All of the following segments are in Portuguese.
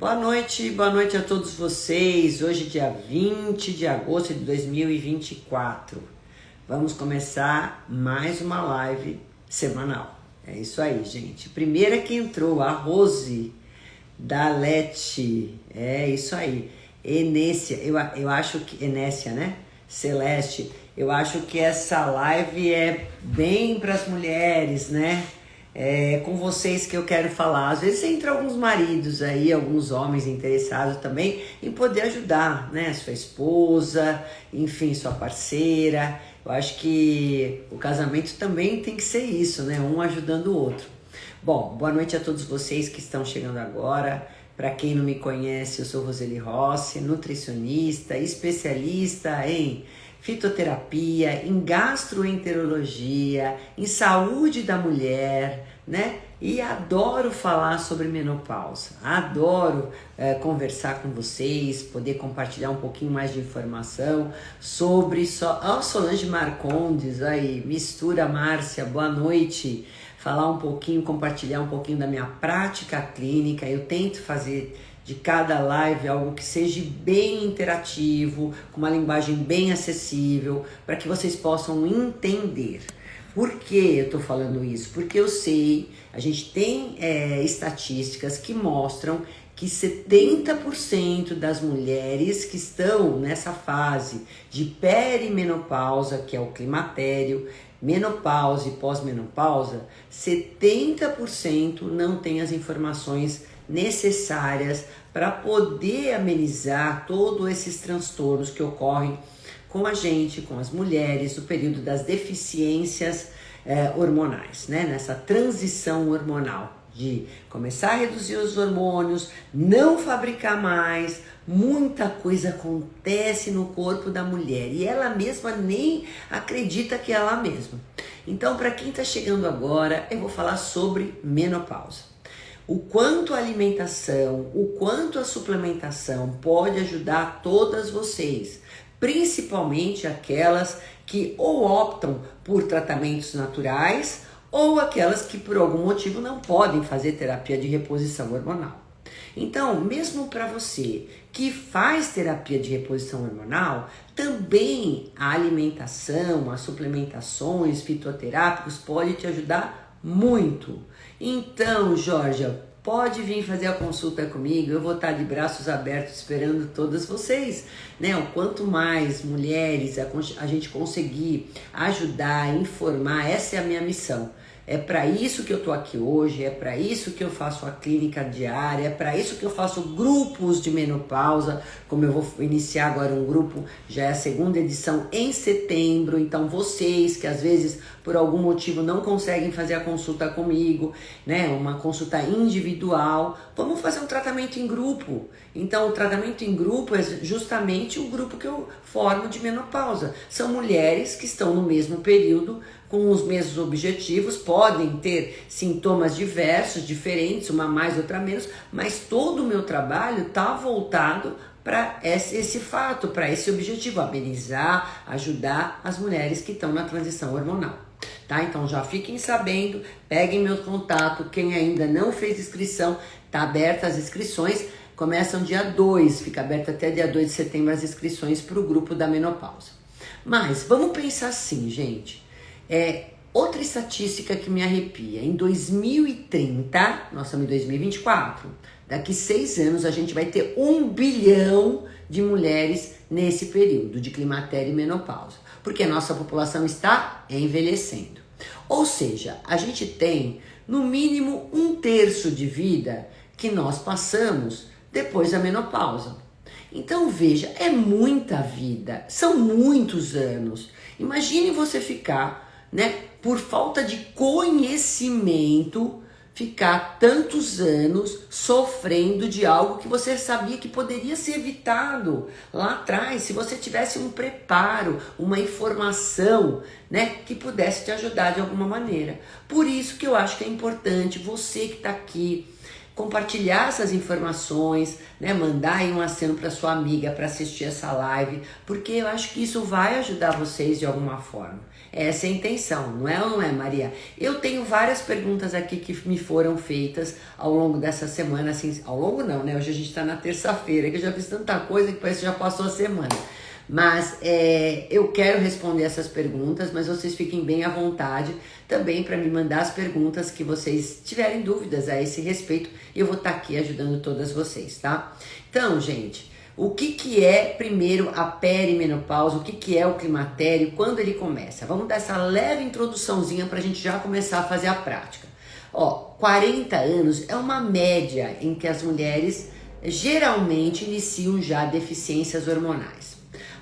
Boa noite a todos vocês. Hoje, dia 20 de agosto de 2024. Vamos começar mais uma live semanal. É isso aí, gente. Primeira que entrou, a Rose da Lete. É isso aí. Enécia, eu acho que... Enécia, né? Celeste. Eu acho que essa live é bem para as mulheres, né? É com vocês que eu quero falar. Às vezes entra alguns maridos aí, alguns homens interessados também em poder ajudar, né? Sua esposa, enfim, sua parceira. Eu acho que o casamento também tem que ser isso, né? Um ajudando o outro. Bom, boa noite a todos vocês que estão chegando agora. Para quem não me conhece, eu sou Roseli Rossi, nutricionista, especialista em fitoterapia, em gastroenterologia, em saúde da mulher, né? E adoro falar sobre menopausa, adoro conversar com vocês, poder compartilhar um pouquinho mais de informação sobre Solange Marcondes, aí, mistura Márcia, boa noite. Falar um pouquinho, compartilhar um pouquinho da minha prática clínica. Eu tento fazer de cada live algo que seja bem interativo, com uma linguagem bem acessível, para que vocês possam entender. Por que eu estou falando isso? Porque eu sei, a gente tem estatísticas que mostram que 70% das mulheres que estão nessa fase de perimenopausa, que é o climatério, menopausa e pós-menopausa, 70% não tem as informações necessárias para poder amenizar todos esses transtornos que ocorrem com a gente, com as mulheres, no período das deficiências hormonais, né? Nessa transição hormonal de começar a reduzir os hormônios, não fabricar mais, muita coisa acontece no corpo da mulher e ela mesma nem acredita que é ela mesma. Então, para quem está chegando agora, eu vou falar sobre menopausa. O quanto a alimentação, o quanto a suplementação pode ajudar todas vocês, principalmente aquelas que ou optam por tratamentos naturais ou aquelas que por algum motivo não podem fazer terapia de reposição hormonal. Então, mesmo para você que faz terapia de reposição hormonal, também a alimentação, as suplementações fitoterápicos pode te ajudar muito. Então, Georgia, pode vir fazer a consulta comigo, eu vou estar de braços abertos esperando todas vocês, né? O quanto mais mulheres a gente conseguir ajudar, informar, essa é a minha missão. É para isso que eu tô aqui hoje, é para isso que eu faço a clínica diária, é para isso que eu faço grupos de menopausa, como eu vou iniciar agora um grupo, já é a segunda edição em setembro, então vocês que às vezes por algum motivo não conseguem fazer a consulta comigo, né, uma consulta individual, vamos fazer um tratamento em grupo. Então o tratamento em grupo é justamente o grupo que eu formo de menopausa, são mulheres que estão no mesmo período, com os mesmos objetivos, podem ter sintomas diversos, diferentes, uma mais, outra menos, mas todo o meu trabalho está voltado para esse fato, para esse objetivo, amenizar, ajudar as mulheres que estão na transição hormonal. Tá? Então já fiquem sabendo, peguem meu contato, quem ainda não fez inscrição, tá aberta as inscrições, começam dia 2, fica aberta até dia 2 de setembro as inscrições para o grupo da menopausa. Mas vamos pensar assim, gente. Outra estatística que me arrepia, em 2030, nós estamos em 2024, daqui 6 anos a gente vai ter 1 bilhão de mulheres nesse período de climatério e menopausa, porque a nossa população está envelhecendo. Ou seja, a gente tem no mínimo 1/3 de vida que nós passamos depois da menopausa. Então veja, é muita vida, são muitos anos. Imagine você ficar, né, por falta de conhecimento, ficar tantos anos sofrendo de algo que você sabia que poderia ser evitado lá atrás, se você tivesse um preparo, uma informação, né, que pudesse te ajudar de alguma maneira. Por isso que eu acho que é importante você que está aqui compartilhar essas informações, né, mandar aí um aceno para sua amiga para assistir essa live, porque eu acho que isso vai ajudar vocês de alguma forma. Essa é a intenção, não é ou não é, Maria? Eu tenho várias perguntas aqui que me foram feitas ao longo dessa semana, assim, ao longo não, né? Hoje a gente está na terça-feira, que eu já fiz tanta coisa que parece que já passou a semana. Mas eu quero responder essas perguntas, mas vocês fiquem bem à vontade também para me mandar as perguntas que vocês tiverem dúvidas a esse respeito, e eu vou estar aqui ajudando todas vocês, tá? Então, gente, o que é primeiro a perimenopausa, o que é o climatério, quando ele começa? Vamos dar essa leve introduçãozinha para a gente já começar a fazer a prática. Ó, 40 anos é uma média em que as mulheres geralmente iniciam já deficiências hormonais.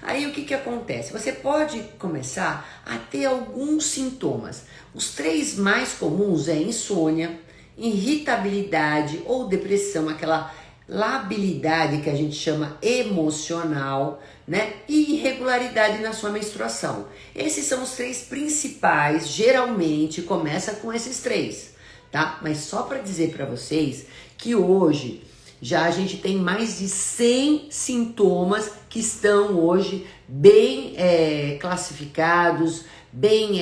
Aí o que acontece? Você pode começar a ter alguns sintomas. Os 3 mais comuns é insônia, irritabilidade ou depressão, aquela labilidade que a gente chama emocional, né? E irregularidade na sua menstruação. Esses são os 3 principais, geralmente começa com esses 3, tá? Mas só para dizer para vocês que hoje já a gente tem mais de 100 sintomas que estão hoje bem classificados, bem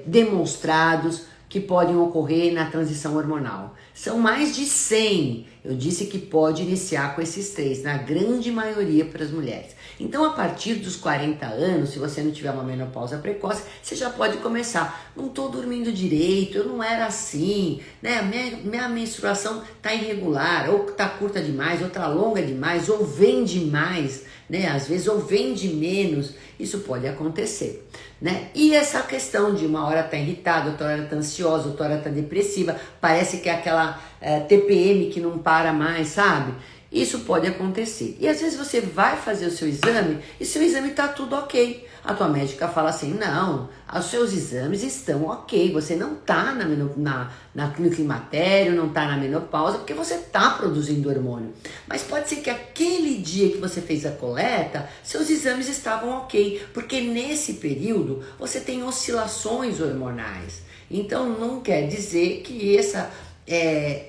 demonstrados, que podem ocorrer na transição hormonal. São mais de 100. Eu disse que pode iniciar com esses 3, na grande maioria para as mulheres. Então, a partir dos 40 anos, se você não tiver uma menopausa precoce, você já pode começar. Não estou dormindo direito, eu não era assim, né? Minha menstruação está irregular, ou está curta demais, ou está longa demais, ou vem demais, né? Às vezes, ou vem de menos. Isso pode acontecer, né? E essa questão de uma hora tá irritada, outra hora tá ansiosa, outra hora tá depressiva, parece que é aquela TPM que não para mais, sabe? Isso pode acontecer. E às vezes você vai fazer o seu exame e seu exame tá tudo ok. A tua médica fala assim, não, os seus exames estão ok, você não tá no climatério, não tá na menopausa, porque você tá produzindo hormônio. Mas pode ser que aquele dia que você fez a coleta, seus exames estavam ok, porque nesse período você tem oscilações hormonais. Então não quer dizer que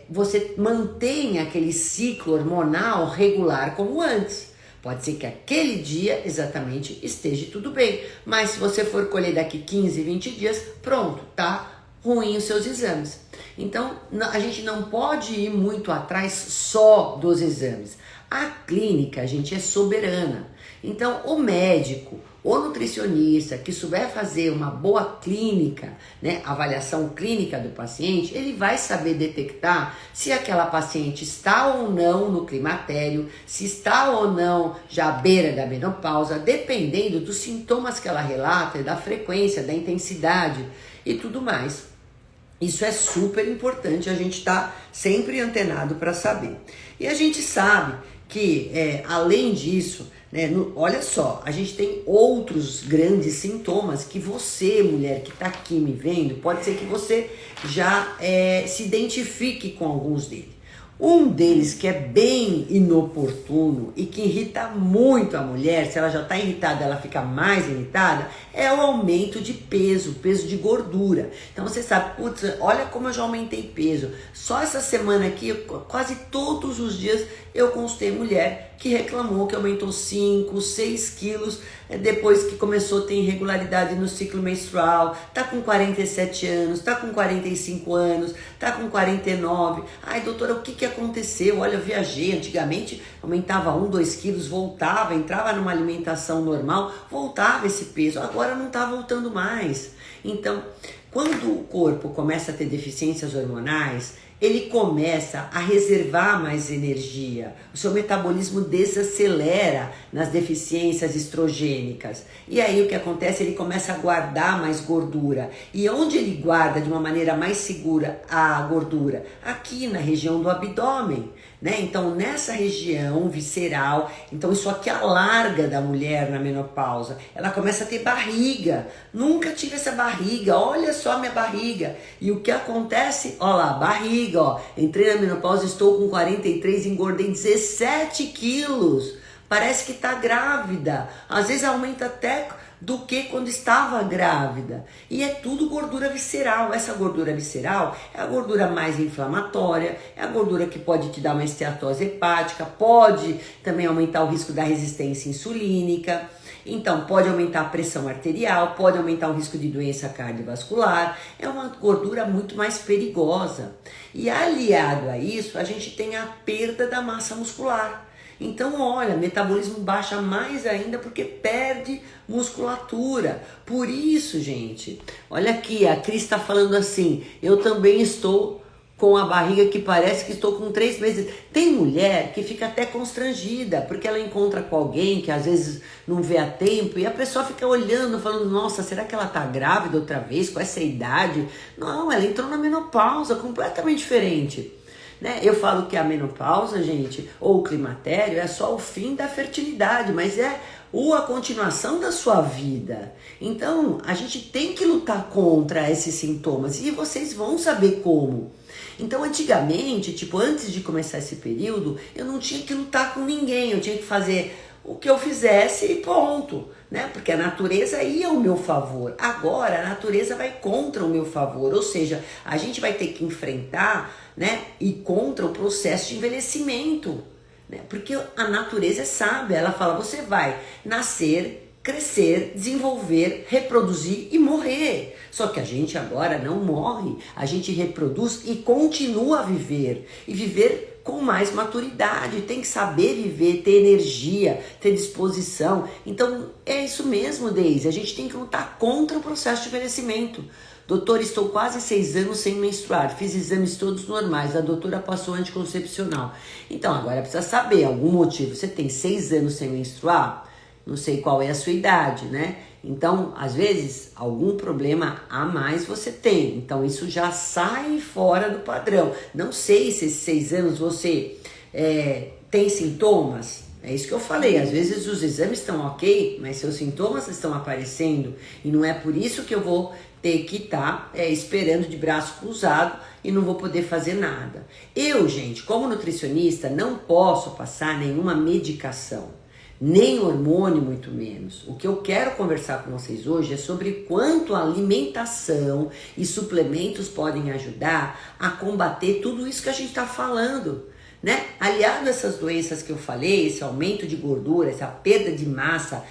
você mantenha aquele ciclo hormonal regular como antes. Pode ser que aquele dia exatamente esteja tudo bem, mas se você for colher daqui 15, 20 dias, pronto, tá ruim os seus exames. Então a gente não pode ir muito atrás só dos exames. A clínica, a gente é soberana. Então o médico, o nutricionista que souber fazer uma boa clínica, né, avaliação clínica do paciente, ele vai saber detectar se aquela paciente está ou não no climatério, se está ou não já à beira da menopausa, dependendo dos sintomas que ela relata, da frequência, da intensidade e tudo mais. Isso é super importante, a gente está sempre antenado para saber. E a gente sabe que, além disso, né, olha só, a gente tem outros grandes sintomas que você, mulher que está aqui me vendo, pode ser que você já se identifique com alguns deles. Um deles que é bem inoportuno e que irrita muito a mulher, se ela já está irritada, ela fica mais irritada, é o aumento de peso de gordura. Então você sabe, putz, olha como eu já aumentei peso. Só essa semana aqui, quase todos os dias, eu consultei mulher que reclamou que aumentou 5, 6 quilos depois que começou a ter irregularidade no ciclo menstrual, tá com 47 anos, tá com 45 anos, tá com 49. Ai, doutora, o que aconteceu? Olha, eu viajei, antigamente aumentava 1, 2 quilos, voltava, entrava numa alimentação normal, voltava esse peso, agora não tá voltando mais. Então, quando o corpo começa a ter deficiências hormonais, ele começa a reservar mais energia, o seu metabolismo desacelera nas deficiências estrogênicas. E aí o que acontece? Ele começa a guardar mais gordura. E onde ele guarda de uma maneira mais segura a gordura? Aqui na região do abdômen, né? Então nessa região visceral, então isso aqui alarga da mulher na menopausa. Ela começa a ter barriga. Nunca tive essa barriga, olha só minha barriga. E o que acontece? Olha lá, barriga, ó. Entrei na menopausa, estou com 43, engordei 17 quilos. Parece que tá grávida. Às vezes aumenta até do que quando estava grávida. E é tudo gordura visceral. Essa gordura visceral é a gordura mais inflamatória, é a gordura que pode te dar uma esteatose hepática, pode também aumentar o risco da resistência insulínica. Então, pode aumentar a pressão arterial, pode aumentar o risco de doença cardiovascular, é uma gordura muito mais perigosa. E aliado a isso, a gente tem a perda da massa muscular. Então, olha, metabolismo baixa mais ainda porque perde musculatura. Por isso, gente, olha aqui, a Cris está falando assim, eu também estou com a barriga que parece que estou com 3 meses. Tem mulher que fica até constrangida, porque ela encontra com alguém que às vezes não vê a tempo, e a pessoa fica olhando, falando, nossa, será que ela tá grávida outra vez, com essa idade? Não, ela entrou na menopausa, completamente diferente. Né? Eu falo que a menopausa, gente, ou o climatério, é só o fim da fertilidade, mas é a continuação da sua vida. Então, a gente tem que lutar contra esses sintomas, e vocês vão saber como. Então, antigamente, tipo, antes de começar esse período, eu não tinha que lutar com ninguém, eu tinha que fazer o que eu fizesse e ponto, né? Porque a natureza ia ao meu favor. Agora, a natureza vai contra o meu favor, ou seja, a gente vai ter que enfrentar, né, e contra o processo de envelhecimento, né? Porque a natureza é sábia, ela fala, você vai nascer, crescer, desenvolver, reproduzir e morrer. Só que a gente agora não morre, a gente reproduz e continua a viver. E viver com mais maturidade, tem que saber viver, ter energia, ter disposição. Então é isso mesmo, Deise, a gente tem que lutar contra o processo de envelhecimento. Doutor, estou quase 6 anos sem menstruar, fiz exames todos normais, a doutora passou anticoncepcional. Então agora precisa saber, algum motivo, você tem 6 anos sem menstruar? Não sei qual é a sua idade, né? Então, às vezes, algum problema a mais você tem. Então, isso já sai fora do padrão. Não sei se esses 6 anos você tem sintomas. É isso que eu falei. Às vezes os exames estão ok, mas seus sintomas estão aparecendo. E não é por isso que eu vou ter que estar esperando de braço cruzado e não vou poder fazer nada. Eu, gente, como nutricionista, não posso passar nenhuma medicação. Nem hormônio, muito menos. O que eu quero conversar com vocês hoje é sobre quanto a alimentação e suplementos podem ajudar a combater tudo isso que a gente está falando, né? Aliado a essas doenças que eu falei, esse aumento de gordura, essa perda de massa,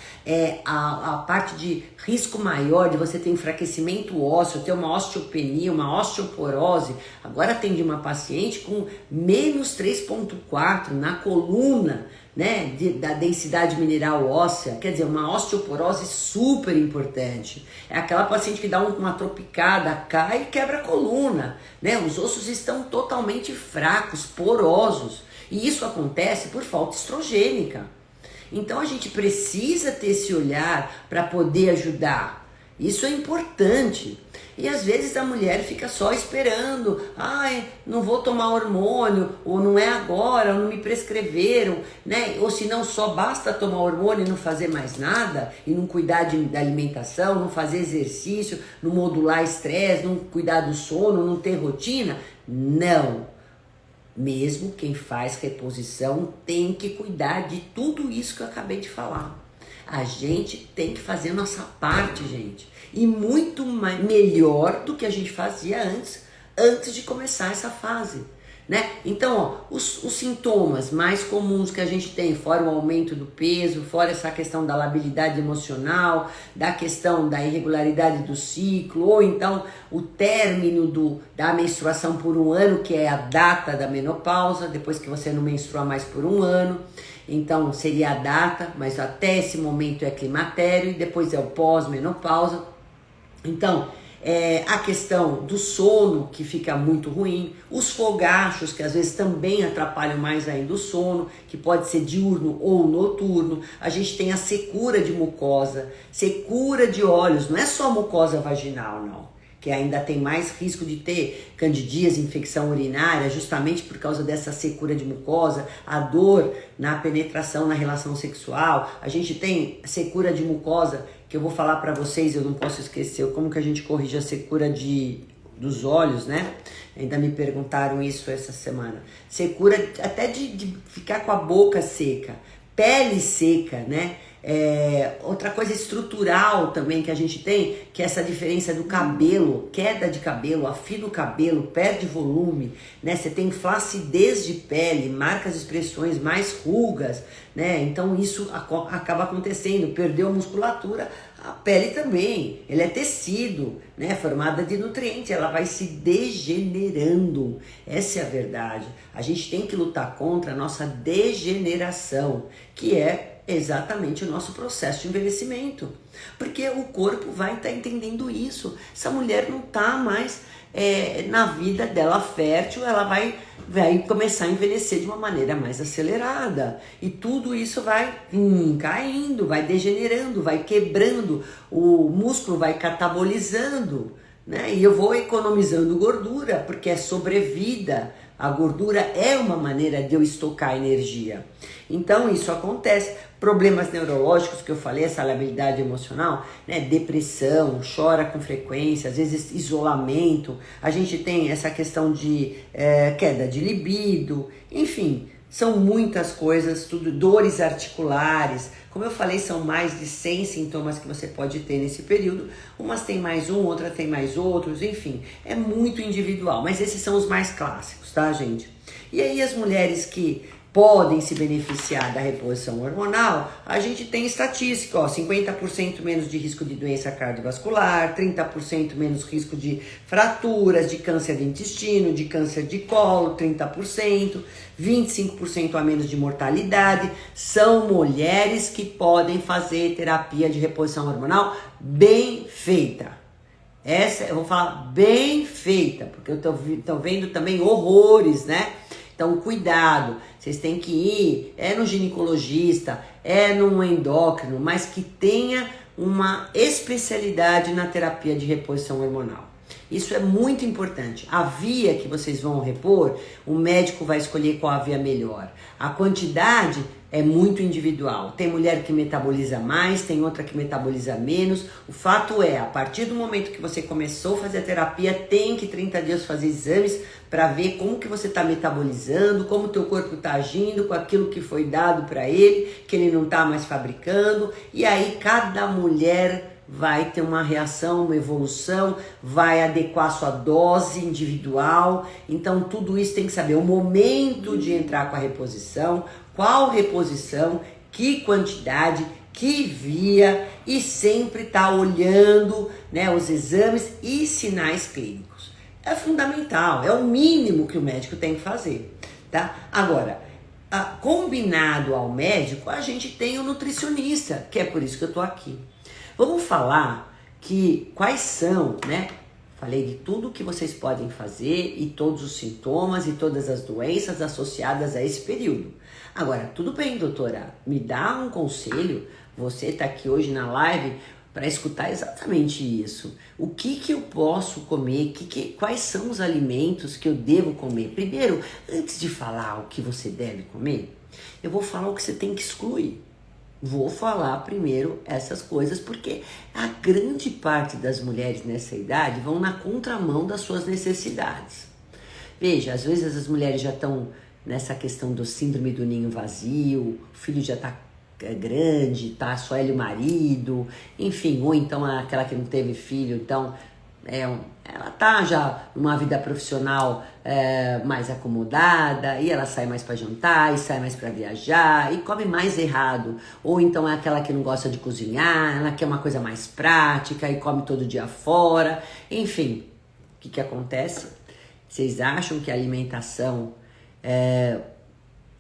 a parte de risco maior de você ter enfraquecimento ósseo, ter uma osteopenia, uma osteoporose. Agora atendi uma paciente com menos 3,4 na coluna, né, da densidade mineral óssea, quer dizer, uma osteoporose super importante. É aquela paciente que dá uma tropicada, cai e quebra a coluna, né? Os ossos estão totalmente fracos, porosos, e isso acontece por falta estrogênica. Então a gente precisa ter esse olhar para poder ajudar. Isso é importante. E às vezes a mulher fica só esperando, não vou tomar hormônio, ou não é agora, ou não me prescreveram, né? Ou se não, só basta tomar hormônio e não fazer mais nada, e não cuidar da alimentação, não fazer exercício, não modular estresse, não cuidar do sono, não ter rotina. Não. Mesmo quem faz reposição tem que cuidar de tudo isso que eu acabei de falar. A gente tem que fazer a nossa parte, gente. E muito melhor do que a gente fazia antes de começar essa fase, né? Então, os sintomas mais comuns que a gente tem, fora o aumento do peso, fora essa questão da labilidade emocional, da questão da irregularidade do ciclo, ou então o término da menstruação por 1 ano, que é a data da menopausa, depois que você não menstrua mais por 1 ano. Então, seria a data, mas até esse momento é climatério e depois é o pós-menopausa. Então, a questão do sono, que fica muito ruim, os fogachos, que às vezes também atrapalham mais ainda o sono, que pode ser diurno ou noturno. A gente tem a secura de mucosa, secura de olhos, não é só mucosa vaginal, não, que ainda tem mais risco de ter candidíase, infecção urinária, justamente por causa dessa secura de mucosa, a dor na penetração, na relação sexual. A gente tem secura de mucosa, que eu vou falar para vocês, eu não posso esquecer como que a gente corrige a secura dos olhos, né? Ainda me perguntaram isso essa semana. Secura até de ficar com a boca seca, pele seca, né? Outra coisa estrutural também que a gente tem, que é essa diferença do cabelo, queda de cabelo, afina o cabelo, perde volume, né? Você tem flacidez de pele, marcas, expressões, mais rugas, né? Então isso acaba acontecendo, perdeu musculatura, a pele também, ele é tecido, né? Formada de nutrientes, ela vai se degenerando, essa é a verdade. A gente tem que lutar contra a nossa degeneração, que é exatamente o nosso processo de envelhecimento, porque o corpo vai estar entendendo isso. Essa mulher não está mais na vida dela fértil, ela vai começar a envelhecer de uma maneira mais acelerada, e tudo isso vai caindo, vai degenerando, vai quebrando, o músculo vai catabolizando, né? E eu vou economizando gordura, porque é sobrevida. A gordura é uma maneira de eu estocar energia. Então isso acontece. Problemas neurológicos que eu falei, essa labilidade emocional, né? Depressão, chora com frequência, às vezes isolamento. A gente tem essa questão de queda de libido, enfim, são muitas coisas, tudo, dores articulares. Como eu falei, são mais de 100 sintomas que você pode ter nesse período. Umas tem mais um, outra tem mais outros, enfim, é muito individual. Mas esses são os mais clássicos, tá, gente? E aí as mulheres que podem se beneficiar da reposição hormonal, a gente tem estatística, ó, 50% menos de risco de doença cardiovascular, 30% menos risco de fraturas, de câncer de intestino, de câncer de colo, 30%, 25% a menos de mortalidade. São mulheres que podem fazer terapia de reposição hormonal bem feita. Essa eu vou falar bem feita, porque eu tô vendo também horrores, né? Então, cuidado, vocês têm que ir, no ginecologista, num endócrino, mas que tenha uma especialidade na terapia de reposição hormonal. Isso é muito importante. A via que vocês vão repor, o médico vai escolher qual a via melhor. A quantidade é muito individual. Tem mulher que metaboliza mais, tem outra que metaboliza menos. O fato é, a partir do momento que você começou a fazer a terapia, tem que 30 dias fazer exames para ver como que você está metabolizando, como o teu corpo está agindo com aquilo que foi dado para ele, que ele não está mais fabricando. E aí cada mulher vai ter uma reação, uma evolução, vai adequar sua dose individual. Então tudo isso tem que saber o momento de entrar com a reposição, qual reposição, que quantidade, que via, e sempre tá olhando, né, os exames e sinais clínicos. É fundamental, é o mínimo que o médico tem que fazer, tá? Agora, combinado ao médico, a gente tem o nutricionista, que é por isso que eu tô aqui. Vamos falar quais são, né? Falei de tudo que vocês podem fazer e todos os sintomas e todas as doenças associadas a esse período. Agora, tudo bem, doutora, me dá um conselho. Você está aqui hoje na live para escutar exatamente isso. O que eu posso comer? Quais são os alimentos que eu devo comer? Primeiro, antes de falar o que você deve comer, eu vou falar o que você tem que excluir. Vou falar primeiro essas coisas porque a grande parte das mulheres nessa idade vão na contramão das suas necessidades. Veja, às vezes as mulheres já estão nessa questão do síndrome do ninho vazio, o filho já está grande, tá só ele e o marido, enfim, ou então aquela que não teve filho, então ela tá já numa vida profissional mais acomodada, e ela sai mais para jantar, e sai mais para viajar, e come mais errado. Ou então é aquela que não gosta de cozinhar, ela quer uma coisa mais prática e come todo dia fora. Enfim, o que acontece? Vocês acham que a alimentação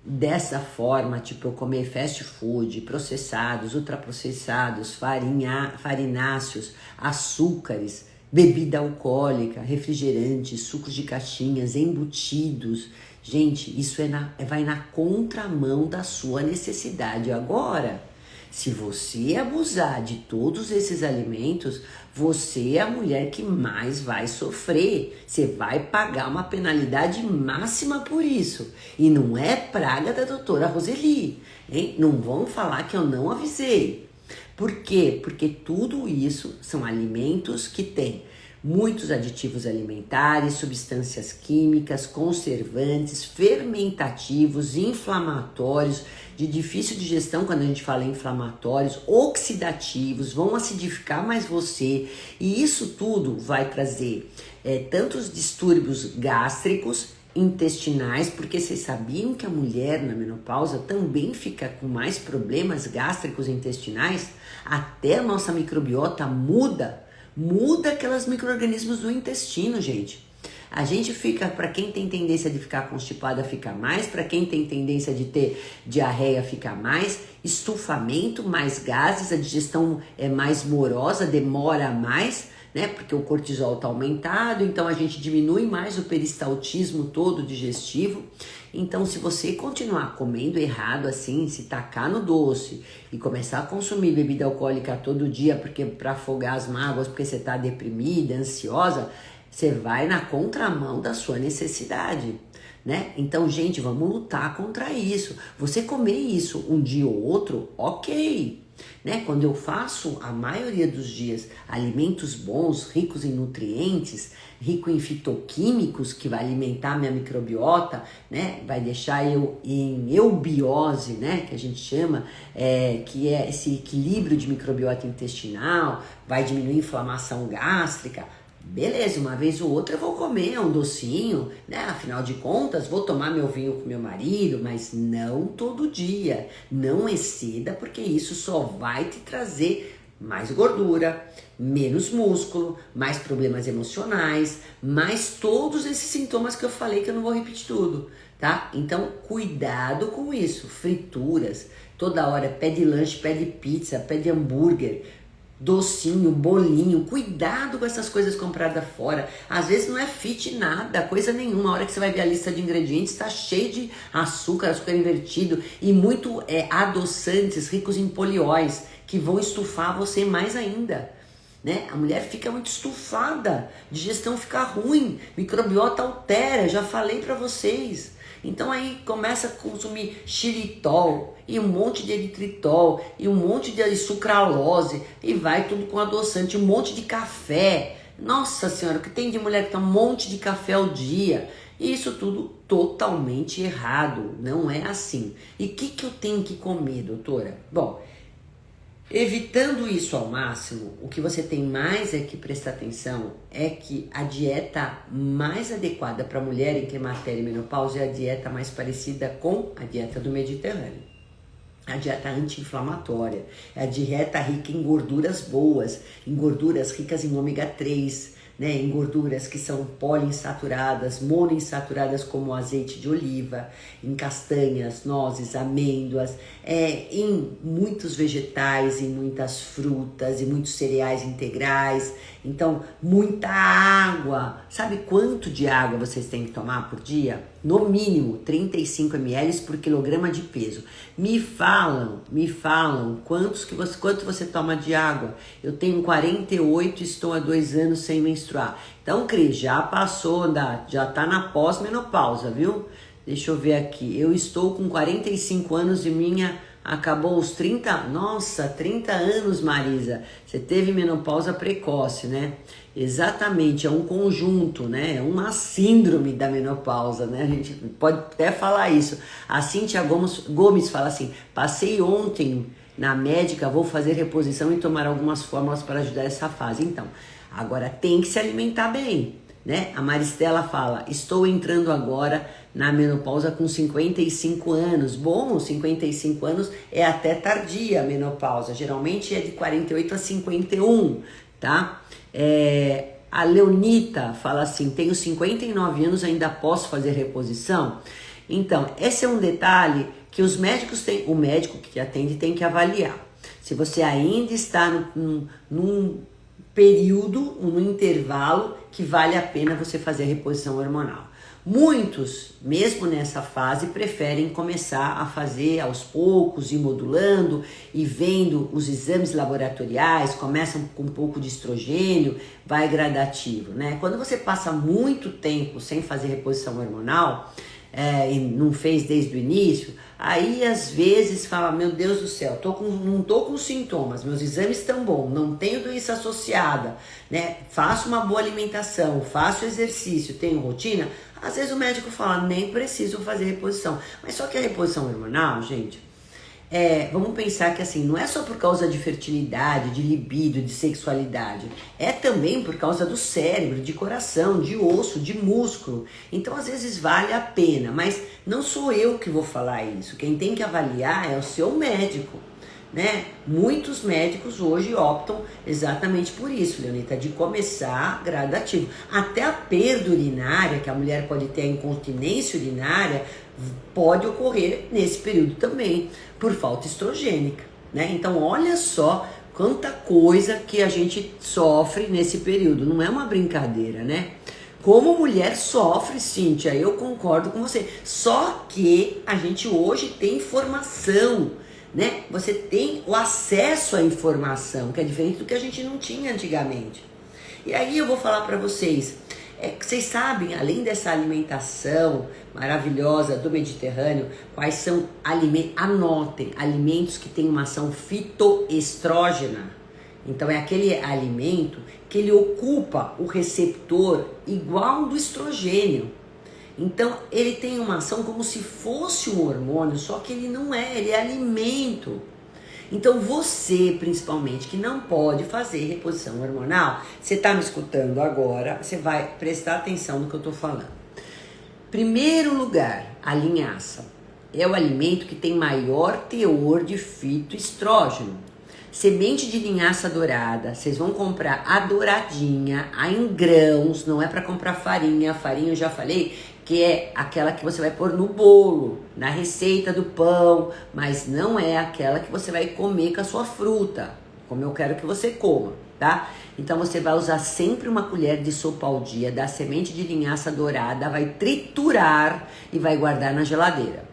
dessa forma, tipo eu comer fast food, processados, ultraprocessados, farináceos, açúcares, bebida alcoólica, refrigerantes, sucos de caixinhas, embutidos. Gente, isso vai na contramão da sua necessidade agora. Se você abusar de todos esses alimentos, você é a mulher que mais vai sofrer. Você vai pagar uma penalidade máxima por isso. E não é praga da doutora Roseli, hein? Não vão falar que eu não avisei. Por quê? Porque tudo isso são alimentos que têm muitos aditivos alimentares, substâncias químicas, conservantes, fermentativos, inflamatórios, de difícil digestão, quando a gente fala em inflamatórios, oxidativos, vão acidificar mais você. E isso tudo vai trazer tantos distúrbios gástricos, intestinais, porque vocês sabiam que a mulher na menopausa também fica com mais problemas gástricos e intestinais? Até a nossa microbiota muda aqueles micro-organismos do intestino, gente. A gente fica, para quem tem tendência de ficar constipada, fica mais, para quem tem tendência de ter diarreia, fica mais, estufamento, mais gases, a digestão é mais morosa, demora mais, né? Porque o cortisol está aumentado, então a gente diminui mais o peristaltismo todo digestivo. Então, se você continuar comendo errado assim, se tacar no doce e começar a consumir bebida alcoólica todo dia, porque para afogar as mágoas, porque você está deprimida, ansiosa, você vai na contramão da sua necessidade, né? Então, gente, vamos lutar contra isso. Você comer isso um dia ou outro, ok, né? Quando eu faço, a maioria dos dias, alimentos bons, ricos em nutrientes, rico em fitoquímicos, que vai alimentar minha microbiota, né? Vai deixar eu em eubiose, né? Que a gente chama, que é esse equilíbrio de microbiota intestinal, vai diminuir a inflamação gástrica. Beleza, uma vez ou outra eu vou comer um docinho, né? Afinal de contas, vou tomar meu vinho com meu marido, mas não todo dia. Não exceda, porque isso só vai te trazer mais gordura, menos músculo, mais problemas emocionais, mais todos esses sintomas que eu falei, que eu não vou repetir tudo, tá? Então, cuidado com isso. Frituras, toda hora pede lanche, pede pizza, pede hambúrguer, docinho, bolinho, cuidado com essas coisas compradas fora. Às vezes não é fit nada, coisa nenhuma. A hora que você vai ver a lista de ingredientes, tá cheio de açúcar invertido e muito adoçantes ricos em polióis, que vão estufar você mais ainda, né? A mulher fica muito estufada, digestão fica ruim, microbiota altera, já falei pra vocês. Então aí começa a consumir xilitol e um monte de eritritol e um monte de sucralose e vai tudo com adoçante, um monte de café. Nossa senhora, o que tem de mulher que toma um monte de café ao dia? E isso tudo totalmente errado, não é assim. E o que eu tenho que comer, doutora? Bom, evitando isso ao máximo, o que você tem mais é que prestar atenção é que a dieta mais adequada para a mulher em climatério e menopausa é a dieta mais parecida com a dieta do Mediterrâneo. A dieta anti-inflamatória, é a dieta rica em gorduras boas, em gorduras ricas em ômega 3, né, em gorduras que são poliinsaturadas, monoinsaturadas como o azeite de oliva, em castanhas, nozes, amêndoas, em muitos vegetais, em muitas frutas, em muitos cereais integrais. Então, muita água. Sabe quanto de água vocês têm que tomar por dia? No mínimo 35 ml por quilograma de peso. Me falam quanto você toma de água. Eu tenho 48 e estou há 2 anos sem menstruar. Então, Cris, já passou, já tá na pós-menopausa, viu? Deixa eu ver aqui. Eu estou com 45 anos e acabou os 30... Nossa, 30 anos, Marisa. Você teve menopausa precoce, né? Exatamente, é um conjunto, né? É uma síndrome da menopausa, né? A gente pode até falar isso. A Cíntia Gomes fala assim: passei ontem na médica, vou fazer reposição e tomar algumas fórmulas para ajudar essa fase. Então, agora tem que se alimentar bem, né? A Maristela fala: estou entrando agora na menopausa com 55 anos. Bom, 55 anos é até tardia a menopausa, geralmente é de 48 a 51, tá? A Leonita fala assim: tenho 59 anos, ainda posso fazer reposição? Então, esse é um detalhe que os médicos têm, o médico que te atende tem que avaliar. Se você ainda está num período, num intervalo que vale a pena você fazer a reposição hormonal. Muitos, mesmo nessa fase, preferem começar a fazer aos poucos, ir modulando e vendo os exames laboratoriais, começam com um pouco de estrogênio, vai gradativo, né? Quando você passa muito tempo sem fazer reposição hormonal, e não fez desde o início, aí às vezes fala: meu Deus do céu, não tô com sintomas, meus exames estão bons, não tenho doença associada, né? Faço uma boa alimentação, faço exercício, tenho rotina. Às vezes o médico fala: nem preciso fazer reposição. Mas só que a reposição hormonal, gente, Vamos pensar que assim, não é só por causa de fertilidade, de libido, de sexualidade. É também por causa do cérebro, de coração, de osso, de músculo. Então às vezes vale a pena, mas não sou eu que vou falar isso. Quem tem que avaliar é o seu médico, né? Muitos médicos hoje optam exatamente por isso, Leonita, de começar gradativo. Até a perda urinária, que a mulher pode ter a incontinência urinária, pode ocorrer nesse período também, por falta estrogênica, né? Então olha só quanta coisa que a gente sofre nesse período, não é uma brincadeira, né? Como mulher sofre, Cíntia, eu concordo com você, só que a gente hoje tem informação, né? Você tem o acesso à informação, que é diferente do que a gente não tinha antigamente. E aí eu vou falar para vocês, vocês sabem, além dessa alimentação maravilhosa do Mediterrâneo, quais são alimentos, anotem, alimentos que têm uma ação fitoestrógena. Então é aquele alimento que ele ocupa o receptor igual do estrogênio. Então ele tem uma ação como se fosse um hormônio, só que ele não é, ele é alimento. Então você, principalmente, que não pode fazer reposição hormonal, você está me escutando agora, você vai prestar atenção no que eu estou falando. Primeiro lugar, a linhaça. É o alimento que tem maior teor de fitoestrógeno. Semente de linhaça dourada, vocês vão comprar a douradinha, a em grãos, não é para comprar farinha. Farinha eu já falei que é aquela que você vai pôr no bolo, na receita do pão, mas não é aquela que você vai comer com a sua fruta, como eu quero que você coma, tá? Então você vai usar sempre uma colher de sopa ao dia da semente de linhaça dourada, vai triturar e vai guardar na geladeira.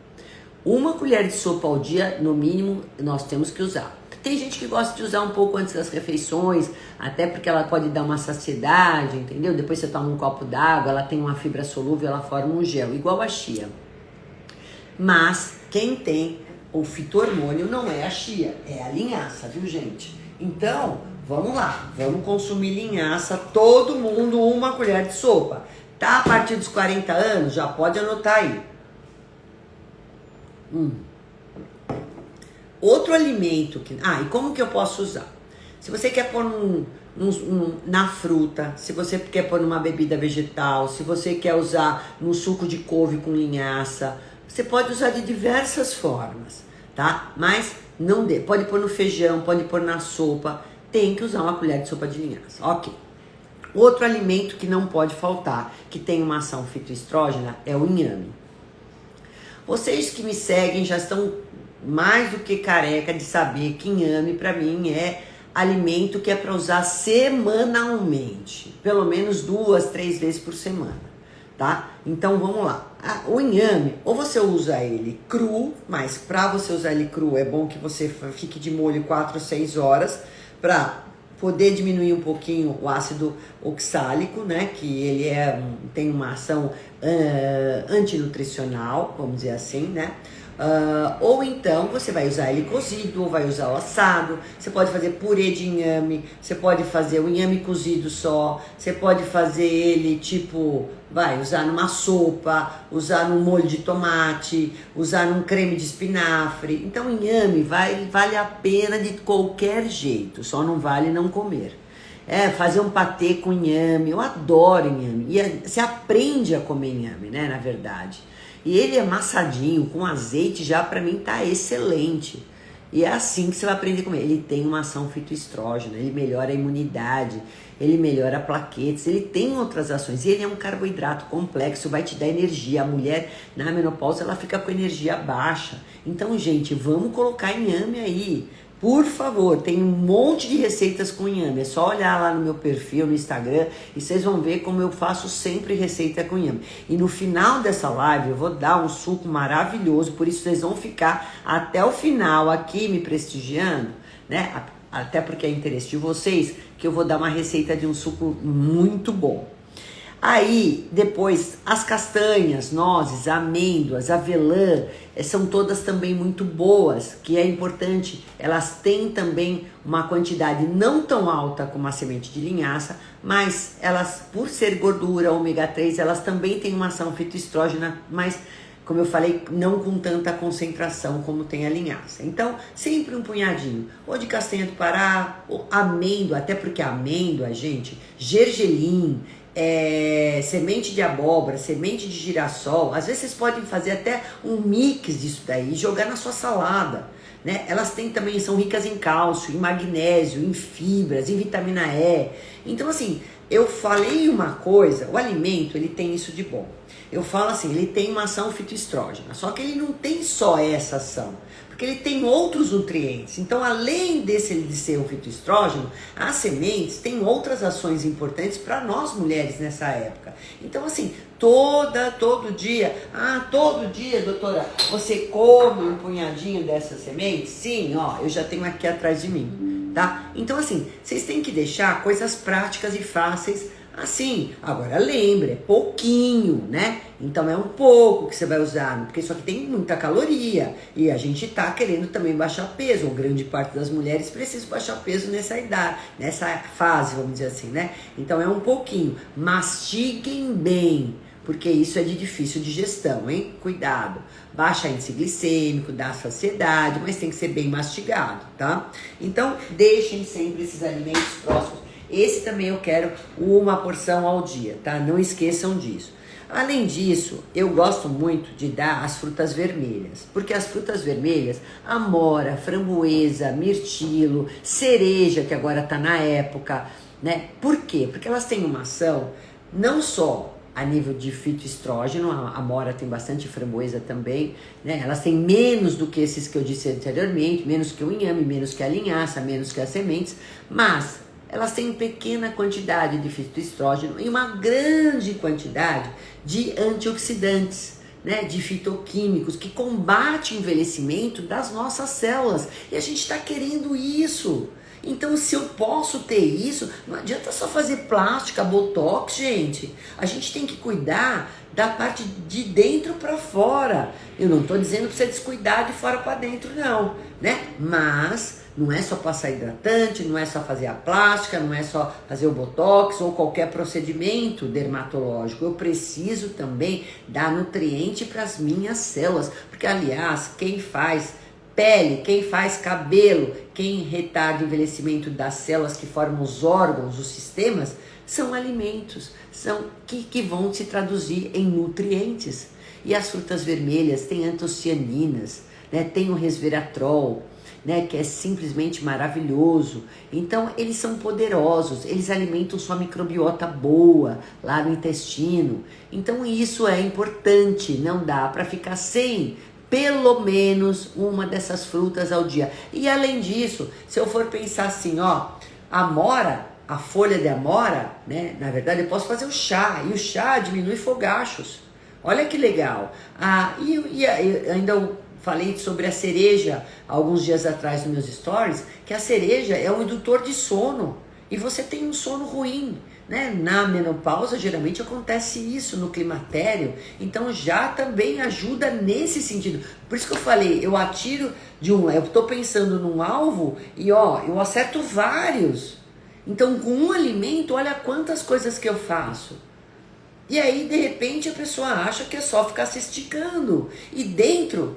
Uma colher de sopa ao dia, no mínimo, nós temos que usar. Tem gente que gosta de usar um pouco antes das refeições, até porque ela pode dar uma saciedade, entendeu? Depois você toma um copo d'água, ela tem uma fibra solúvel, ela forma um gel, igual a chia. Mas quem tem o fito-hormônio não é a chia, é a linhaça, viu, gente? Então, vamos lá, vamos consumir linhaça, todo mundo uma colher de sopa. Tá a partir dos 40 anos? Já pode anotar aí. Outro alimento que... e como que eu posso usar? Se você quer pôr na fruta, se você quer pôr numa bebida vegetal, se você quer usar num suco de couve com linhaça, você pode usar de diversas formas, tá? Mas não pode pôr no feijão, pode pôr na sopa, tem que usar uma colher de sopa de linhaça, ok. Outro alimento que não pode faltar, que tem uma ação fitoestrógena, é o inhame. Vocês que me seguem já estão mais do que careca de saber que inhame para mim é alimento que é para usar semanalmente, pelo menos 2, 3 vezes por semana, tá? Então vamos lá. O inhame, ou você usa ele cru, mas para você usar ele cru é bom que você fique de molho 4 ou 6 horas para poder diminuir um pouquinho o ácido oxálico, né? Que ele tem uma ação antinutricional, vamos dizer assim, né? Ou então você vai usar ele cozido, ou vai usar o assado. Você pode fazer purê de inhame, você pode fazer o inhame cozido só, você pode fazer ele usar numa sopa, usar num molho de tomate, usar num creme de espinafre. Então inhame vale a pena de qualquer jeito, só não vale não comer. Fazer um patê com inhame, eu adoro inhame, e você aprende a comer inhame, né, na verdade. E ele é amassadinho, com azeite, já pra mim tá excelente. E é assim que você vai aprender a comer. Ele tem uma ação fitoestrógena, ele melhora a imunidade, ele melhora plaquetas, ele tem outras ações. Ele é um carboidrato complexo, vai te dar energia. A mulher na menopausa, ela fica com energia baixa. Então, gente, vamos colocar inhame aí. Por favor, tem um monte de receitas com inhame. É só olhar lá no meu perfil, no Instagram, e vocês vão ver como eu faço sempre receita com inhame. E no final dessa live eu vou dar um suco maravilhoso, por isso vocês vão ficar até o final aqui me prestigiando, né? Até porque é interesse de vocês, que eu vou dar uma receita de um suco muito bom. Aí, depois, as castanhas, nozes, amêndoas, avelã, são todas também muito boas, que é importante. Elas têm também uma quantidade não tão alta como a semente de linhaça, mas elas, por ser gordura ômega 3, elas também têm uma ação fitoestrógena, mas como eu falei, não com tanta concentração como tem a linhaça. Então, sempre um punhadinho, ou de castanha do Pará, ou amêndoa, até porque amêndoa, gente, gergelim, semente de abóbora, semente de girassol, às vezes vocês podem fazer até um mix disso daí e jogar na sua salada, né? Elas têm também, são ricas em cálcio, em magnésio, em fibras, em vitamina E. Então assim, eu falei uma coisa, o alimento ele tem isso de bom. Eu falo assim, ele tem uma ação fitoestrógena, só que ele não tem só essa ação, porque ele tem outros nutrientes. Então, além de ser um fitoestrógeno, as sementes têm outras ações importantes para nós mulheres nessa época. Então, assim, todo dia, doutora, você come um punhadinho dessas sementes? Sim, ó, eu já tenho aqui atrás de mim, tá? Então, assim, vocês têm que deixar coisas práticas e fáceis assim. Agora lembre, é pouquinho, né? Então é um pouco que você vai usar, porque isso aqui tem muita caloria e a gente tá querendo também baixar peso, ou grande parte das mulheres precisa baixar peso nessa idade, nessa fase, vamos dizer assim, né? Então é um pouquinho, mastiguem bem, porque isso é de difícil digestão, hein? Cuidado, baixa índice glicêmico, dá saciedade, mas tem que ser bem mastigado, tá? Então deixem sempre esses alimentos próximos. Esse também eu quero uma porção ao dia, tá? Não esqueçam disso. Além disso, eu gosto muito de dar as frutas vermelhas, porque as frutas vermelhas, amora, framboesa, mirtilo, cereja, que agora tá na época, né? Por quê? Porque elas têm uma ação não só a nível de fitoestrógeno, a amora tem bastante, framboesa também, né? Elas têm menos do que esses que eu disse anteriormente, menos que o inhame, menos que a linhaça, menos que as sementes, mas elas têm pequena quantidade de fitoestrógeno e uma grande quantidade de antioxidantes, né, de fitoquímicos que combate o envelhecimento das nossas células. E a gente está querendo isso. Então, se eu posso ter isso, não adianta só fazer plástica, botox, gente. A gente tem que cuidar da parte de dentro para fora. Eu não estou dizendo para você descuidar de fora para dentro, não, né? Mas não é só passar hidratante, não é só fazer a plástica, não é só fazer o botox ou qualquer procedimento dermatológico. Eu preciso também dar nutriente para as minhas células, porque aliás, quem faz pele, quem faz cabelo, quem retarda o envelhecimento das células que formam os órgãos, os sistemas, são alimentos, são que vão se traduzir em nutrientes. E as frutas vermelhas têm antocianinas, né? Tem o resveratrol, né, que é simplesmente maravilhoso. Então eles são poderosos, eles alimentam sua microbiota boa lá no intestino. Então isso é importante, não dá para ficar sem pelo menos uma dessas frutas ao dia. E além disso, se eu for pensar assim, ó, amora, a folha de amora, né, na verdade eu posso fazer o chá, e o chá diminui fogachos. Olha que legal. E ainda eu falei sobre a cereja alguns dias atrás nos meus stories, que a cereja é um indutor de sono, e você tem um sono ruim, né? Na menopausa geralmente acontece isso, no climatério, então já também ajuda nesse sentido. Por isso que eu falei, eu atiro eu estou pensando num alvo e ó, eu acerto vários. Então com um alimento, olha quantas coisas que eu faço. E aí de repente a pessoa acha que é só ficar se esticando, e dentro,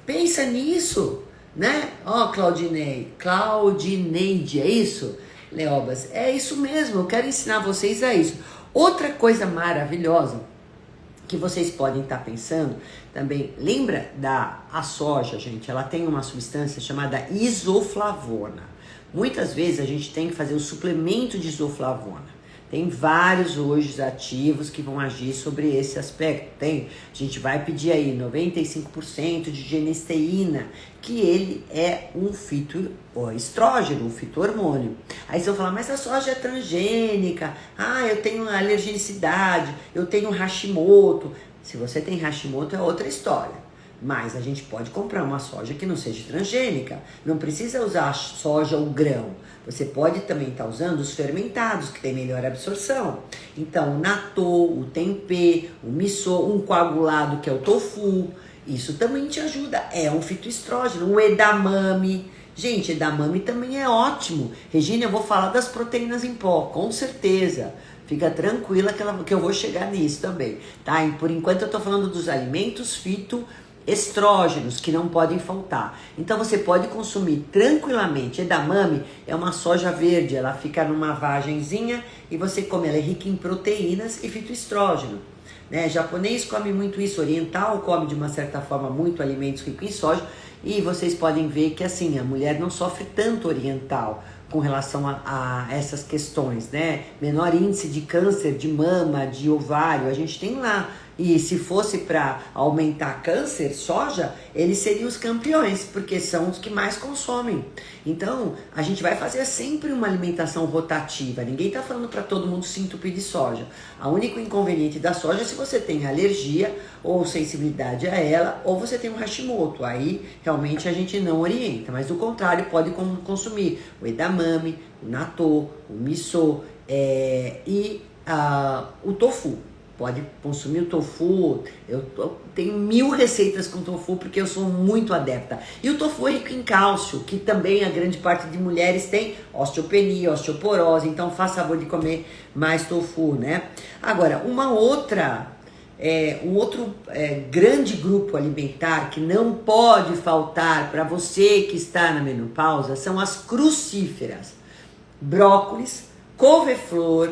pensa nisso, né? Ó, Claudineide, é isso? Leobas, é isso mesmo, eu quero ensinar vocês a isso. Outra coisa maravilhosa que vocês podem estar pensando também, lembra a soja, gente, ela tem uma substância chamada isoflavona. Muitas vezes a gente tem que fazer o suplemento de isoflavona. Tem vários hoje ativos que vão agir sobre esse aspecto. A gente vai pedir aí 95% de genisteína, que ele é um fitoestrógeno, um fito-hormônio. Aí você vai falar, mas a soja é transgênica, eu tenho alergenicidade, eu tenho Hashimoto. Se você tem Hashimoto é outra história. Mas a gente pode comprar uma soja que não seja transgênica. Não precisa usar a soja, o grão. Você pode também estar usando os fermentados, que tem melhor absorção. Então, o natto, o tempê, o miso, um coagulado que é o tofu. Isso também te ajuda. É um fitoestrógeno. O edamame. Gente, edamame também é ótimo. Regina, eu vou falar das proteínas em pó, com certeza. Fica tranquila que eu vou chegar nisso também, tá? E por enquanto eu tô falando dos alimentos fitoestrógenos que não podem faltar. Então você pode consumir tranquilamente. Edamame é uma soja verde, ela fica numa vagenzinha e você come, ela é rica em proteínas e fitoestrógeno. Né? Japonês come muito isso, oriental come de uma certa forma muito alimentos ricos em soja, e vocês podem ver que assim, a mulher não sofre tanto oriental com relação a essas questões, né? Menor índice de câncer de mama, de ovário, a gente tem lá. E se fosse para aumentar câncer, soja, eles seriam os campeões, porque são os que mais consomem. Então, a gente vai fazer sempre uma alimentação rotativa. Ninguém está falando para todo mundo se entupir de soja. O único inconveniente da soja é se você tem alergia ou sensibilidade a ela, ou você tem um Hashimoto. Aí, realmente, a gente não orienta. Mas, do contrário, pode consumir o edamame, o natto, o miso e o tofu. Pode consumir o tofu, eu tenho 1000 receitas com tofu porque eu sou muito adepta. E o tofu é rico em cálcio, que também a grande parte de mulheres tem osteopenia, osteoporose, então faz favor de comer mais tofu, né? Agora, um outro grande grupo alimentar que não pode faltar para você que está na menopausa são as crucíferas. Brócolis, couve-flor,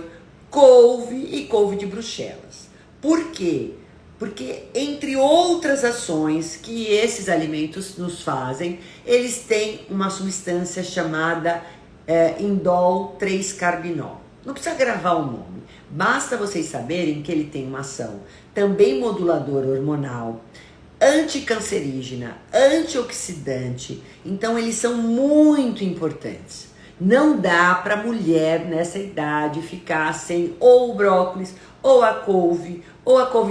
couve e couve de Bruxelas. Por quê? Porque entre outras ações que esses alimentos nos fazem, eles têm uma substância chamada indol 3-carbinol. Não precisa gravar o nome, basta vocês saberem que ele tem uma ação também moduladora hormonal, anticancerígena, antioxidante, então eles são muito importantes. Não dá para mulher nessa idade ficar sem ou o brócolis, ou a couve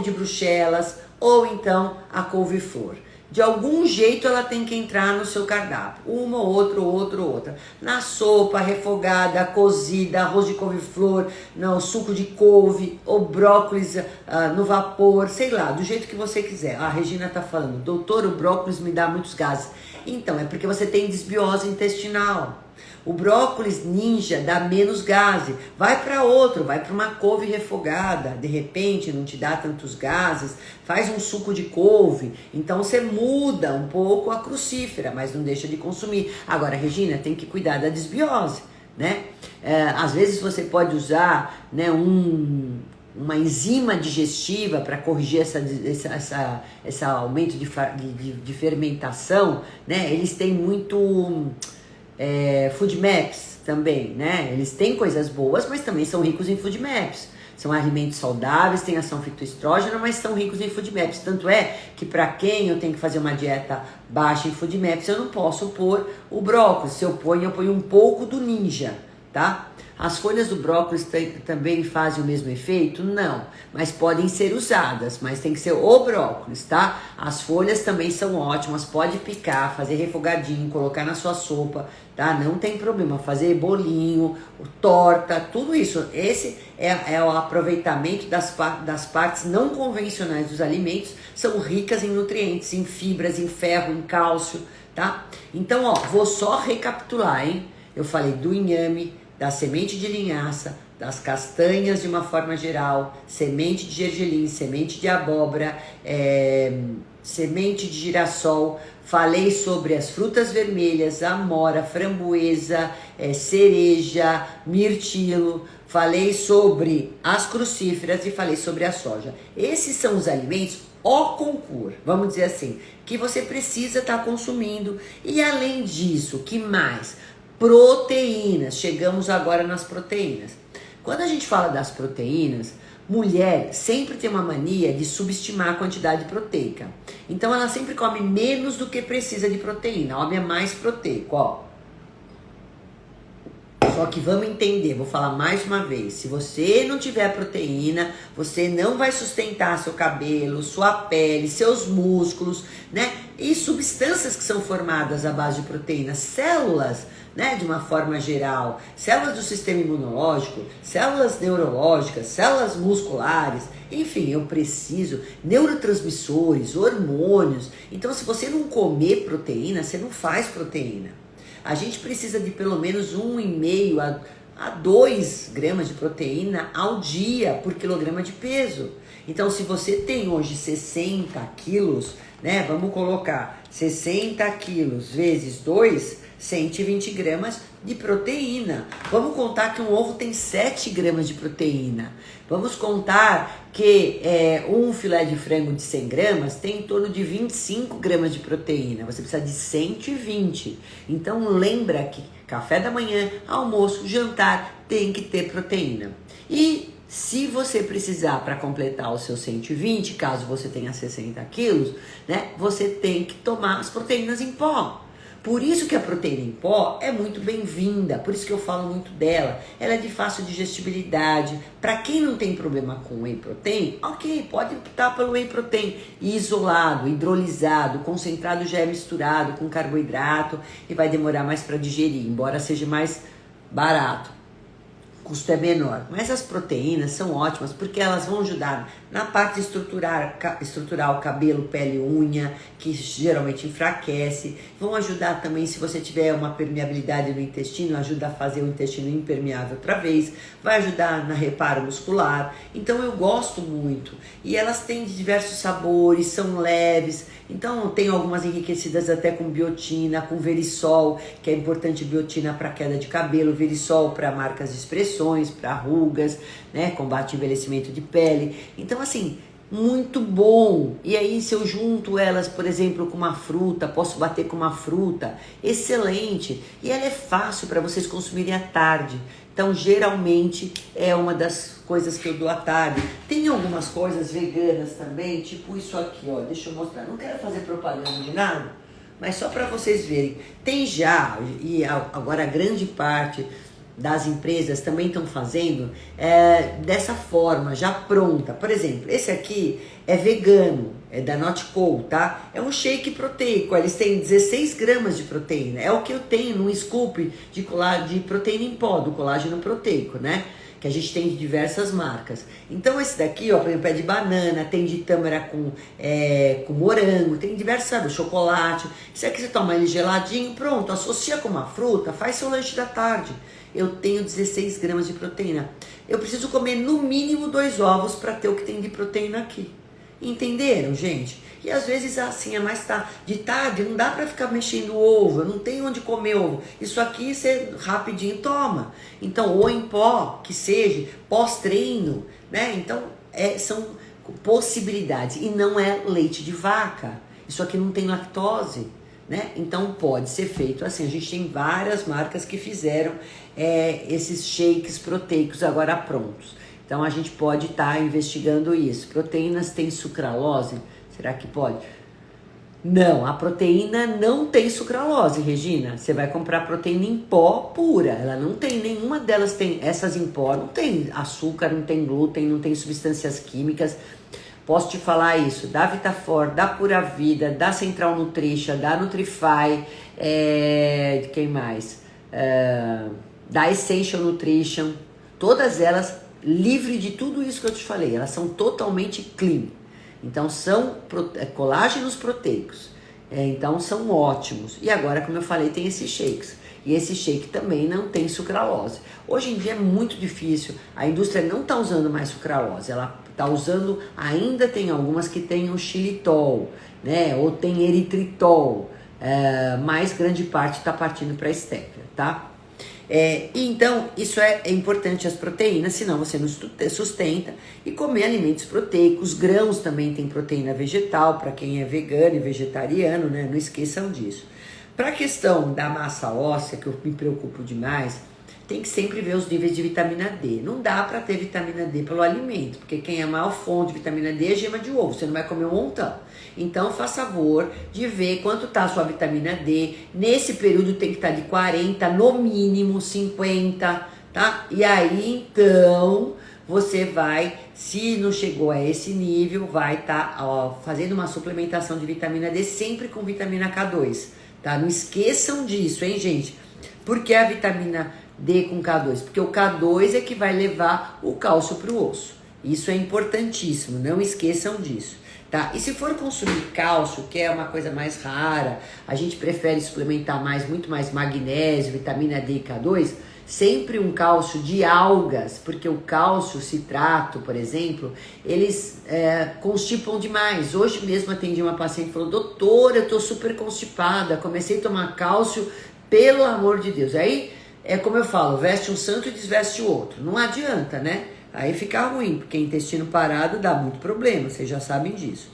de Bruxelas, ou então a couve-flor. De algum jeito ela tem que entrar no seu cardápio, uma ou outra. Na sopa, refogada, cozida, arroz de couve-flor, no suco de couve, ou brócolis no vapor, sei lá, do jeito que você quiser. A Regina tá falando, doutor, o brócolis me dá muitos gases. Então, é porque você tem desbiose intestinal. O brócolis ninja dá menos gases, vai para uma couve refogada, de repente não te dá tantos gases, faz um suco de couve, então você muda um pouco a crucífera, mas não deixa de consumir. Agora, Regina, tem que cuidar da desbiose, né? Às vezes você pode usar, né, uma enzima digestiva para corrigir esse aumento de fermentação, né? Eles têm muito... food maps também, né? Eles têm coisas boas, mas também são ricos em food maps. São alimentos saudáveis, têm ação fitoestrógena, mas são ricos em food maps. Tanto é que para quem eu tenho que fazer uma dieta baixa em food maps, eu não posso pôr o brócolis. Se eu ponho um pouco do ninja, tá? As folhas do brócolis também fazem o mesmo efeito? Não, mas podem ser usadas, mas tem que ser o brócolis, tá? As folhas também são ótimas, pode picar, fazer refogadinho, colocar na sua sopa, tá? Não tem problema, fazer bolinho, torta, tudo isso. Esse é o aproveitamento das partes não convencionais dos alimentos, são ricas em nutrientes, em fibras, em ferro, em cálcio, tá? Então, ó, vou só recapitular, hein? Eu falei do inhame, da semente de linhaça, das castanhas de uma forma geral, semente de gergelim, semente de abóbora, semente de girassol. Falei sobre as frutas vermelhas, amora, framboesa, cereja, mirtilo. Falei sobre as crucíferas e falei sobre a soja. Esses são os alimentos au concurso, vamos dizer assim, que você precisa estar consumindo. E além disso, que mais? Proteínas, chegamos agora nas proteínas. Quando a gente fala das proteínas, mulher sempre tem uma mania de subestimar a quantidade proteica. Então ela sempre come menos do que precisa de proteína. Homem é mais proteico, ó. Só que vamos entender, vou falar mais uma vez, se você não tiver proteína, você não vai sustentar seu cabelo, sua pele, seus músculos, né? E substâncias que são formadas à base de proteínas, células, né, de uma forma geral, células do sistema imunológico, células neurológicas, células musculares, enfim, eu preciso, neurotransmissores, hormônios. Então, se você não comer proteína, você não faz proteína. A gente precisa de pelo menos 1,5 a 2 gramas de proteína ao dia por quilograma de peso. Então, se você tem hoje 60 quilos, né? Vamos colocar 60 quilos vezes 2, 120 gramas de proteína. Vamos contar que um ovo tem 7 gramas de proteína. Vamos contar que um filé de frango de 100 gramas tem em torno de 25 gramas de proteína. Você precisa de 120. Então lembra que café da manhã, almoço, jantar tem que ter proteína. E se você precisar para completar os seus 120, caso você tenha 60 quilos, né, você tem que tomar as proteínas em pó. Por isso que a proteína em pó é muito bem-vinda, por isso que eu falo muito dela. Ela é de fácil digestibilidade. Para quem não tem problema com whey protein, ok, pode optar pelo whey protein isolado, hidrolisado, concentrado já é misturado com carboidrato e vai demorar mais para digerir, embora seja mais barato. O custo é menor, mas as proteínas são ótimas porque elas vão ajudar na parte de estruturar o cabelo, pele, unha, que geralmente enfraquece. Vão ajudar também se você tiver uma permeabilidade no intestino, ajuda a fazer o intestino impermeável outra vez. Vai ajudar na reparo muscular. Então eu gosto muito. E elas têm diversos sabores, são leves. Então tem algumas enriquecidas até com biotina, com verisol, que é importante biotina para queda de cabelo, verisol para marcas de expressões, para rugas, né, combate envelhecimento de pele. Então assim, muito bom. E aí se eu junto elas, por exemplo, com uma fruta, posso bater com uma fruta, excelente. E ela é fácil para vocês consumirem à tarde. Então geralmente é uma das coisas que eu dou à tarde. Tem algumas coisas veganas também, tipo isso aqui, ó. Deixa eu mostrar. Não quero fazer propaganda de nada, mas só para vocês verem. Tem já, e agora a grande parte das empresas também estão fazendo dessa forma, já pronta. Por exemplo, esse aqui é vegano, é da Notco, tá? É um shake proteico, eles têm 16 gramas de proteína. É o que eu tenho num scoop de proteína em pó, do colágeno proteico, né? Que a gente tem de diversas marcas. Então esse daqui, ó, por exemplo, é de banana, tem de tâmara com morango, tem diversos, sabe, chocolate. Esse aqui você toma ele geladinho, pronto, associa com uma fruta, faz seu lanche da tarde. Eu tenho 16 gramas de proteína. Eu preciso comer no mínimo 2 ovos para ter o que tem de proteína aqui. Entenderam, gente? E às vezes assim, é mais de tarde, não dá para ficar mexendo o ovo, eu não tenho onde comer ovo. Isso aqui você rapidinho toma. Então, ou em pó, que seja, pós-treino, né? Então, são possibilidades. E não é leite de vaca. Isso aqui não tem lactose, né? Então, pode ser feito assim. A gente tem várias marcas que fizeram esses shakes proteicos agora prontos. Então, a gente pode estar investigando isso. Proteínas têm sucralose? Será que pode? Não, a proteína não tem sucralose, Regina. Você vai comprar proteína em pó pura. Ela não tem, nenhuma delas tem, essas em pó, não tem açúcar, não tem glúten, não tem substâncias químicas. Posso te falar isso, da Vitafor, da Pura Vida, da Central Nutrition, da Nutrify, de quem mais? Da Essential Nutrition, todas elas livre de tudo isso que eu te falei, elas são totalmente clean. Então são colágenos proteicos, então são ótimos. E agora, como eu falei, tem esses shakes. E esse shake também não tem sucralose. Hoje em dia é muito difícil, a indústria não está usando mais sucralose, ela está usando, ainda tem algumas que tem o xilitol, né? Ou tem eritritol, mas grande parte está partindo para stevia, tá? Então, isso é importante, as proteínas, senão você não sustenta. E comer alimentos proteicos, grãos também tem proteína vegetal, para quem é vegano e vegetariano, né? Não esqueçam disso. Para a questão da massa óssea, que eu me preocupo demais, tem que sempre ver os níveis de vitamina D. Não dá para ter vitamina D pelo alimento, porque quem é a maior fonte de vitamina D é gema de ovo, você não vai comer um montão. Então, faça favor de ver quanto está a sua vitamina D. Nesse período tem que estar de 40, no mínimo 50, tá? E aí, então, você vai, se não chegou a esse nível, vai estar fazendo uma suplementação de vitamina D, sempre com vitamina K2, tá? Não esqueçam disso, hein, gente? Porque a vitamina D com K2? Porque o K2 é que vai levar o cálcio para o osso. Isso é importantíssimo, não esqueçam disso. tá? E se for consumir cálcio, que é uma coisa mais rara, a gente prefere suplementar muito mais magnésio, vitamina D e K2, sempre um cálcio de algas, porque o cálcio, o citrato, por exemplo, eles constipam demais. Hoje mesmo atendi uma paciente que falou, doutora, eu tô super constipada, comecei a tomar cálcio, pelo amor de Deus. Aí, é como eu falo, veste um santo e desveste o outro. Não adianta, né? Aí fica ruim, porque intestino parado dá muito problema, vocês já sabem disso.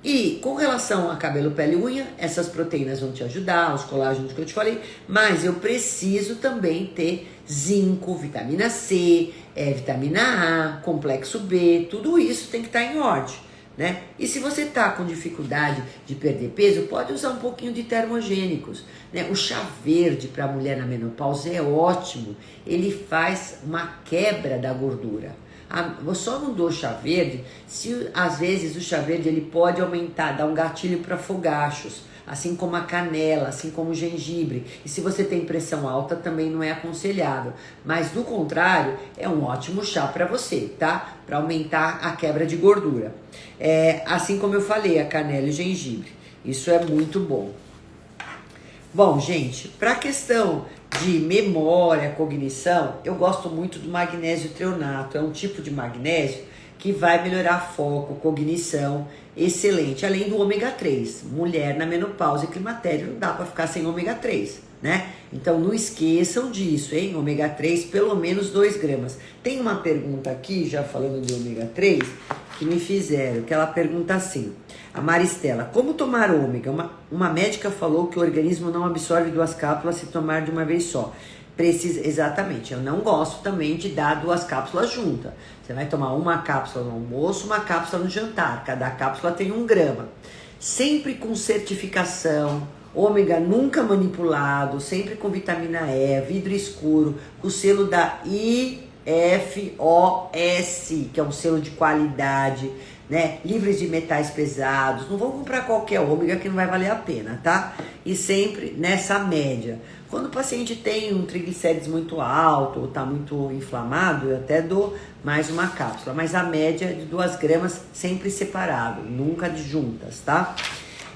E com relação a cabelo, pele e unha, essas proteínas vão te ajudar, os colágenos que eu te falei, mas eu preciso também ter zinco, vitamina C, vitamina A, complexo B, tudo isso tem que estar em ordem, né? E se você está com dificuldade de perder peso, pode usar um pouquinho de termogênicos, né? O chá verde para a mulher na menopausa é ótimo, ele faz uma quebra da gordura. Eu só não dou chá verde se às vezes o chá verde ele pode aumentar, dar um gatilho para fogachos, assim como a canela, assim como o gengibre. E se você tem pressão alta também não é aconselhável, mas do contrário é um ótimo chá para você, tá? Para aumentar a quebra de gordura. Assim como eu falei, a canela e o gengibre, isso é muito bom. Bom, gente, para a questão de memória, cognição, eu gosto muito do magnésio treonato. É um tipo de magnésio que vai melhorar foco, cognição, excelente. Além do ômega 3. Mulher na menopausa e climatério não dá para ficar sem ômega 3, né? Então não esqueçam disso, hein? Ômega 3, pelo menos 2 gramas. Tem uma pergunta aqui, já falando de ômega 3, que me fizeram, que ela pergunta assim: a Maristela, como tomar ômega? Uma médica falou que o organismo não absorve 2 cápsulas se tomar de uma vez só. Precisa, exatamente, eu não gosto também de dar 2 cápsulas juntas. Você vai tomar uma cápsula no almoço, uma cápsula no jantar. Cada cápsula tem 1 grama. Sempre com certificação, ômega nunca manipulado, sempre com vitamina E, vidro escuro, com o selo da IFOS, que é um selo de qualidade, né? Livres de metais pesados. Não vou comprar qualquer ômega que não vai valer a pena, tá? E sempre nessa média. Quando o paciente tem um triglicérides muito alto ou tá muito inflamado, eu até dou mais uma cápsula, mas a média é de 2 gramas sempre separado, nunca de juntas, tá?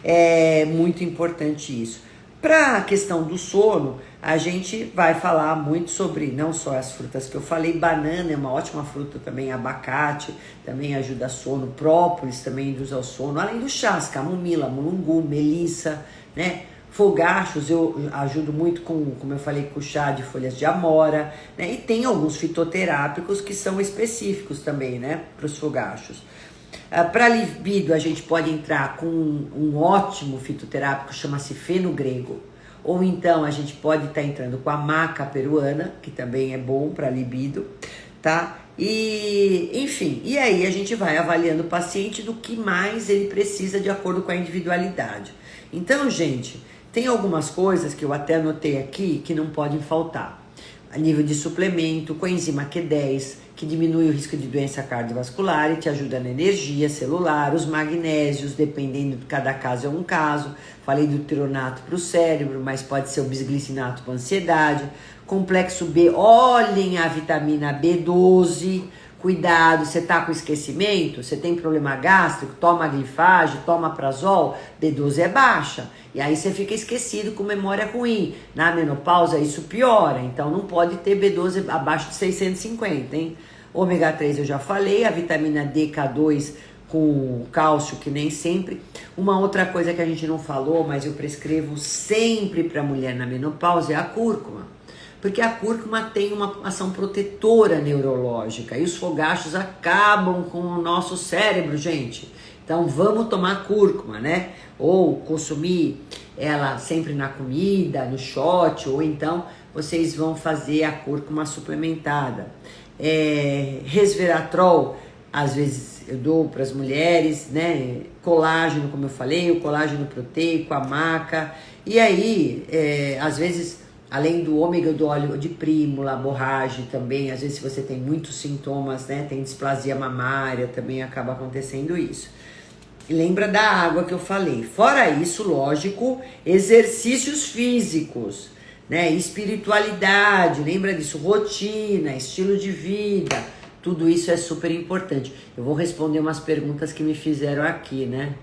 É muito importante isso. Para a questão do sono, a gente vai falar muito sobre não só as frutas que eu falei, banana é uma ótima fruta também, abacate também ajuda a sono, própolis também ajuda ao sono, além dos chás, camomila, mulungu, melissa, né? Fogachos eu ajudo muito como eu falei, com chá de folhas de amora, né? E tem alguns fitoterápicos que são específicos também, né? Para os fogachos. Para libido, a gente pode entrar com um ótimo fitoterápico, chama-se fenogrego. Ou então a gente pode estar entrando com a maca peruana, que também é bom para libido, tá? E, enfim, e aí a gente vai avaliando o paciente do que mais ele precisa de acordo com a individualidade. Então, gente, tem algumas coisas que eu até anotei aqui que não podem faltar. A nível de suplemento, coenzima Q10, que diminui o risco de doença cardiovascular e te ajuda na energia celular, os magnésios, dependendo de cada caso é um caso. Falei do treonato para o cérebro, mas pode ser o bisglicinato para ansiedade. Complexo B, olhem a vitamina B12, cuidado, você tá com esquecimento, você tem problema gástrico, toma glifage, toma prazol, B12 é baixa. E aí você fica esquecido com memória ruim. Na menopausa isso piora, então não pode ter B12 abaixo de 650, hein? Ômega 3 eu já falei, a vitamina D, K2 com cálcio, que nem sempre. Uma outra coisa que a gente não falou, mas eu prescrevo sempre para mulher na menopausa é a cúrcuma. Porque a cúrcuma tem uma ação protetora neurológica e os fogachos acabam com o nosso cérebro, gente. Então vamos tomar cúrcuma, né? Ou consumir ela sempre na comida, no shot, ou então vocês vão fazer a cúrcuma suplementada. Resveratrol, às vezes eu dou para as mulheres, né? Colágeno, como eu falei, o colágeno proteico, a maca. E aí, às vezes, além do ômega, do óleo de prímula, borragem também, às vezes se você tem muitos sintomas, né? Tem displasia mamária, também acaba acontecendo isso. E lembra da água que eu falei. Fora isso, lógico, exercícios físicos, né? Espiritualidade, lembra disso, rotina, estilo de vida, Tudo isso é super importante. Eu vou responder umas perguntas que me fizeram aqui, né?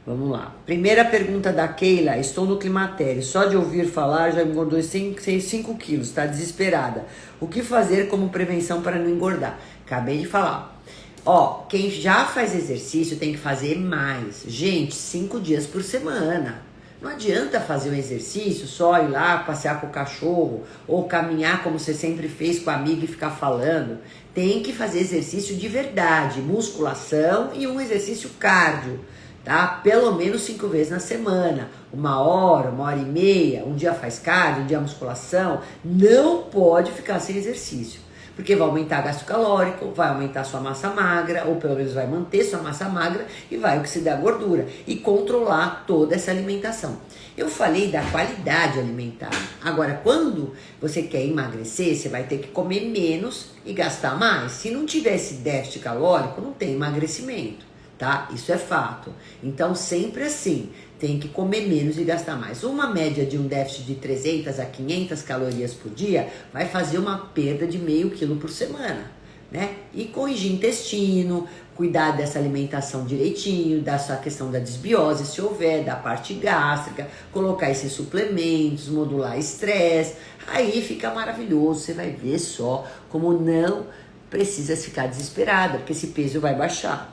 Vamos lá. Primeira pergunta da Keila. Estou no climatério. Só de ouvir falar já engordou 5 quilos. Está desesperada. O que fazer como prevenção para não engordar? Acabei de falar. Ó, quem já faz exercício tem que fazer mais. Gente, 5 dias por semana. Não adianta fazer um exercício, só ir lá passear com o cachorro ou caminhar como você sempre fez com a amiga e ficar falando. Tem que fazer exercício de verdade, musculação e um exercício cardio, tá? Pelo menos 5 vezes na semana, 1 hora, 1 hora e meia, um dia faz cardio, um dia musculação. Não pode ficar sem exercício. Porque vai aumentar gasto calórico, vai aumentar sua massa magra, ou pelo menos vai manter sua massa magra e vai oxidar a gordura e controlar toda essa alimentação. Eu falei da qualidade alimentar. Agora, quando você quer emagrecer, você vai ter que comer menos e gastar mais. Se não tiver esse déficit calórico, não tem emagrecimento, tá? Isso é fato. Então, sempre assim, tem que comer menos e gastar mais. Uma média de um déficit de 300 a 500 calorias por dia vai fazer uma perda de meio quilo por semana, né? E corrigir intestino, cuidar dessa alimentação direitinho, da sua questão da desbiose, se houver, da parte gástrica, colocar esses suplementos, modular estresse, aí fica maravilhoso. Você vai ver só como não precisa ficar desesperada, porque esse peso vai baixar,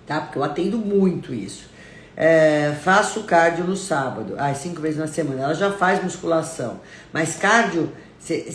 tá? Porque eu atendo muito isso. Faço cardio no sábado, 5 vezes na semana. Ela já faz musculação, mas cardio,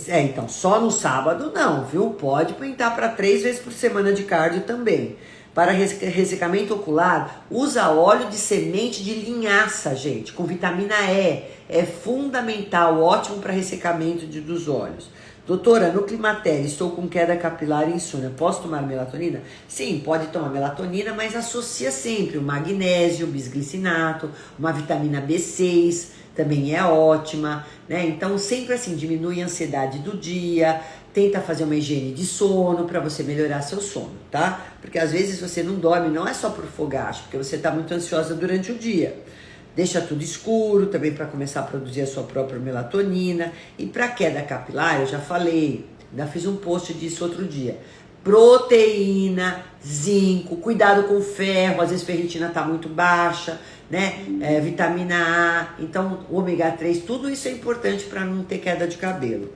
então só no sábado não, viu? Pode aumentar para 3 vezes por semana de cardio também. Para ressecamento ocular, usa óleo de semente de linhaça, gente, com vitamina E. É fundamental, ótimo para ressecamento dos olhos. Doutora, no climatério, estou com queda capilar e insônia. Posso tomar melatonina? Sim, pode tomar melatonina, mas associa sempre o magnésio, o bisglicinato, uma vitamina B6, também é ótima, né? Então, sempre assim, diminui a ansiedade do dia, tenta fazer uma higiene de sono para você melhorar seu sono, tá? Porque às vezes você não dorme, não é só por fogacho, porque você está muito ansiosa durante o dia. Deixa tudo escuro também para começar a produzir a sua própria melatonina. E para queda capilar, eu já falei, ainda fiz um post disso outro dia. Proteína, zinco, cuidado com o ferro, às vezes ferritina está muito baixa, né? Vitamina A, então ômega 3, tudo isso é importante para não ter queda de cabelo.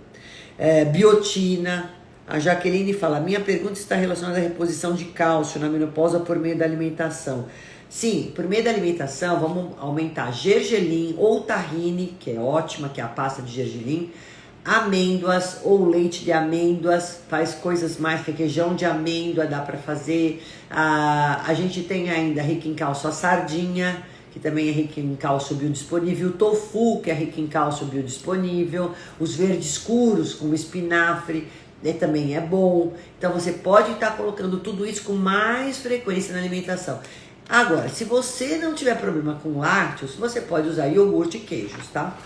Biotina. A Jaqueline fala, minha pergunta está relacionada à reposição de cálcio na menopausa por meio da alimentação. Sim, por meio da alimentação, vamos aumentar gergelim ou tahine, que é ótima, que é a pasta de gergelim, amêndoas ou leite de amêndoas, faz coisas mais, requeijão de amêndoa dá para fazer. A gente tem ainda rica em cálcio a sardinha, que também é rica em cálcio biodisponível, o tofu, que é rico em cálcio biodisponível, os verdes escuros, como espinafre, também é bom. Então você pode estar colocando tudo isso com mais frequência na alimentação. Agora, se você não tiver problema com lácteos, você pode usar iogurte e queijos, tá?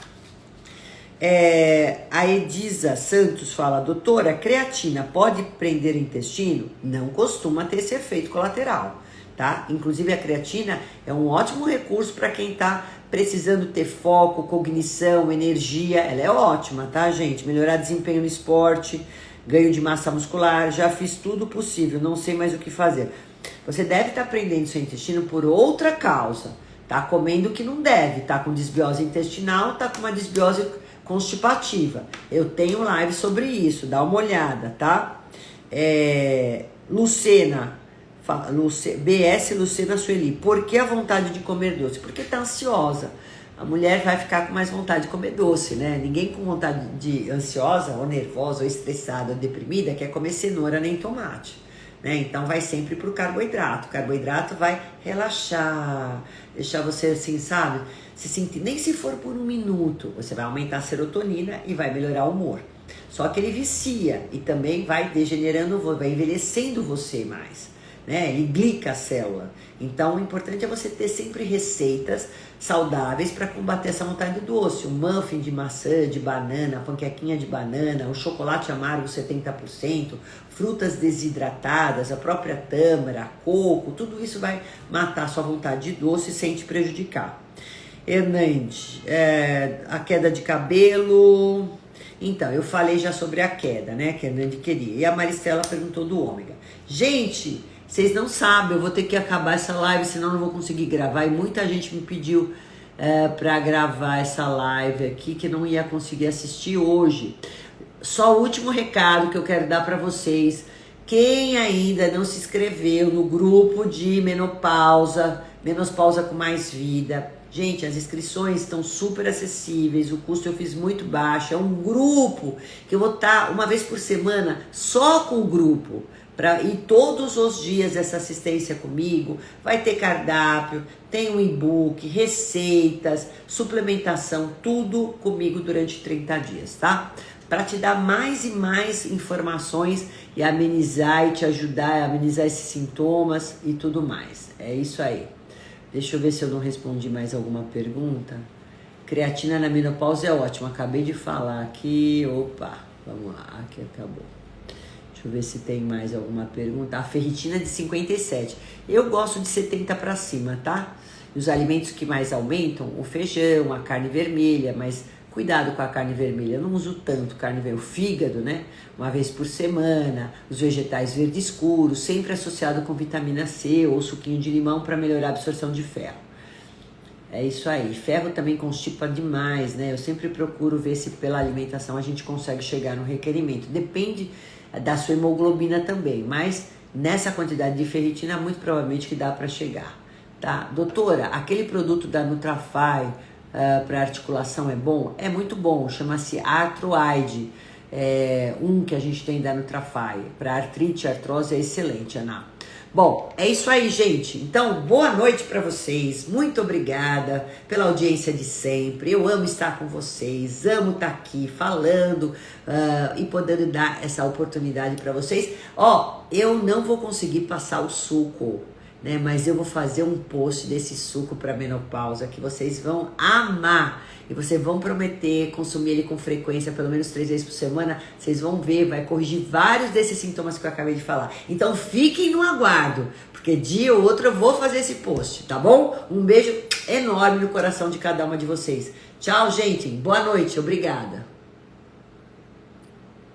A Edisa Santos fala, doutora, creatina pode prender o intestino? Não costuma ter esse efeito colateral, tá? Inclusive a creatina é um ótimo recurso para quem tá precisando ter foco, cognição, energia. Ela é ótima, tá, gente? Melhorar desempenho no esporte, ganho de massa muscular, já fiz tudo possível, não sei mais o que fazer. Você deve estar prendendo seu intestino por outra causa. Tá comendo o que não deve, tá com desbiose intestinal, tá com uma desbiose constipativa. Eu tenho live sobre isso, dá uma olhada, tá? Lucena, BS Lucena Sueli, por que a vontade de comer doce? Porque tá ansiosa. A mulher vai ficar com mais vontade de comer doce, né? Ninguém com vontade de ansiosa, ou nervosa, ou estressada, ou deprimida, quer comer cenoura nem tomate. Né? Então vai sempre pro carboidrato. O carboidrato vai relaxar, deixar você assim, sabe? Se sentir, nem se for por 1 minuto, você vai aumentar a serotonina e vai melhorar o humor. Só que ele vicia e também vai degenerando, vai envelhecendo você mais, né? Ele glica a célula. Então o importante é você ter sempre receitas saudáveis para combater essa vontade do doce. O muffin de maçã, de banana, a panquequinha de banana, o chocolate amargo 70%, frutas desidratadas, a própria tâmara, coco, tudo isso vai matar a sua vontade de doce sem te prejudicar. Hernandes, a queda de cabelo, Então, eu falei já sobre a queda, né? Que a Nandi queria. E a Maristela perguntou do ômega. Gente, vocês não sabem, eu vou ter que acabar essa live, senão eu não vou conseguir gravar. E muita gente me pediu para gravar essa live aqui, que não ia conseguir assistir hoje. Só o último recado que eu quero dar para vocês. Quem ainda não se inscreveu no grupo de menopausa com mais vida, gente, as inscrições estão super acessíveis, o custo eu fiz muito baixo, é um grupo que eu vou estar uma vez por semana só com o grupo, e todos os dias essa assistência comigo, vai ter cardápio, tem um e-book, receitas, suplementação, tudo comigo durante 30 dias, tá? Para te dar mais e mais informações e amenizar e te ajudar a amenizar esses sintomas e tudo mais. É isso aí. Deixa eu ver se eu não respondi mais alguma pergunta. Creatina na menopausa é ótimo. Acabei de falar aqui. Opa, vamos lá. Aqui acabou. Deixa eu ver se tem mais alguma pergunta. A ferritina de 57. Eu gosto de 70 para cima, tá? E os alimentos que mais aumentam, o feijão, a carne vermelha, mas cuidado com a carne vermelha, eu não uso tanto carne vermelha, o fígado, né? Uma vez por semana, os vegetais verde escuro, sempre associado com vitamina C ou suquinho de limão para melhorar a absorção de ferro. É isso aí. Ferro também constipa demais, né? Eu sempre procuro ver se pela alimentação a gente consegue chegar no requerimento. Depende da sua hemoglobina também, mas nessa quantidade de ferritina, muito provavelmente que dá para chegar, tá? Doutora, aquele produto da Nutrafy para articulação é bom? É muito bom, chama-se Arthroide, que a gente tem da Nutrafy, para artrite, artrose é excelente, Ana. Bom, é isso aí, gente. Então, boa noite para vocês, muito obrigada pela audiência de sempre, eu amo estar com vocês, amo estar aqui falando e podendo dar essa oportunidade para vocês. Eu não vou conseguir passar o suco, né? Mas eu vou fazer um post desse suco para menopausa que vocês vão amar e vocês vão prometer consumir ele com frequência, pelo menos 3 vezes por semana. Vocês vão ver, vai corrigir vários desses sintomas que eu acabei de falar. Então fiquem no aguardo, porque dia ou outro eu vou fazer esse post, tá bom? Um beijo enorme no coração de cada uma de vocês. Tchau, gente. Boa noite. Obrigada.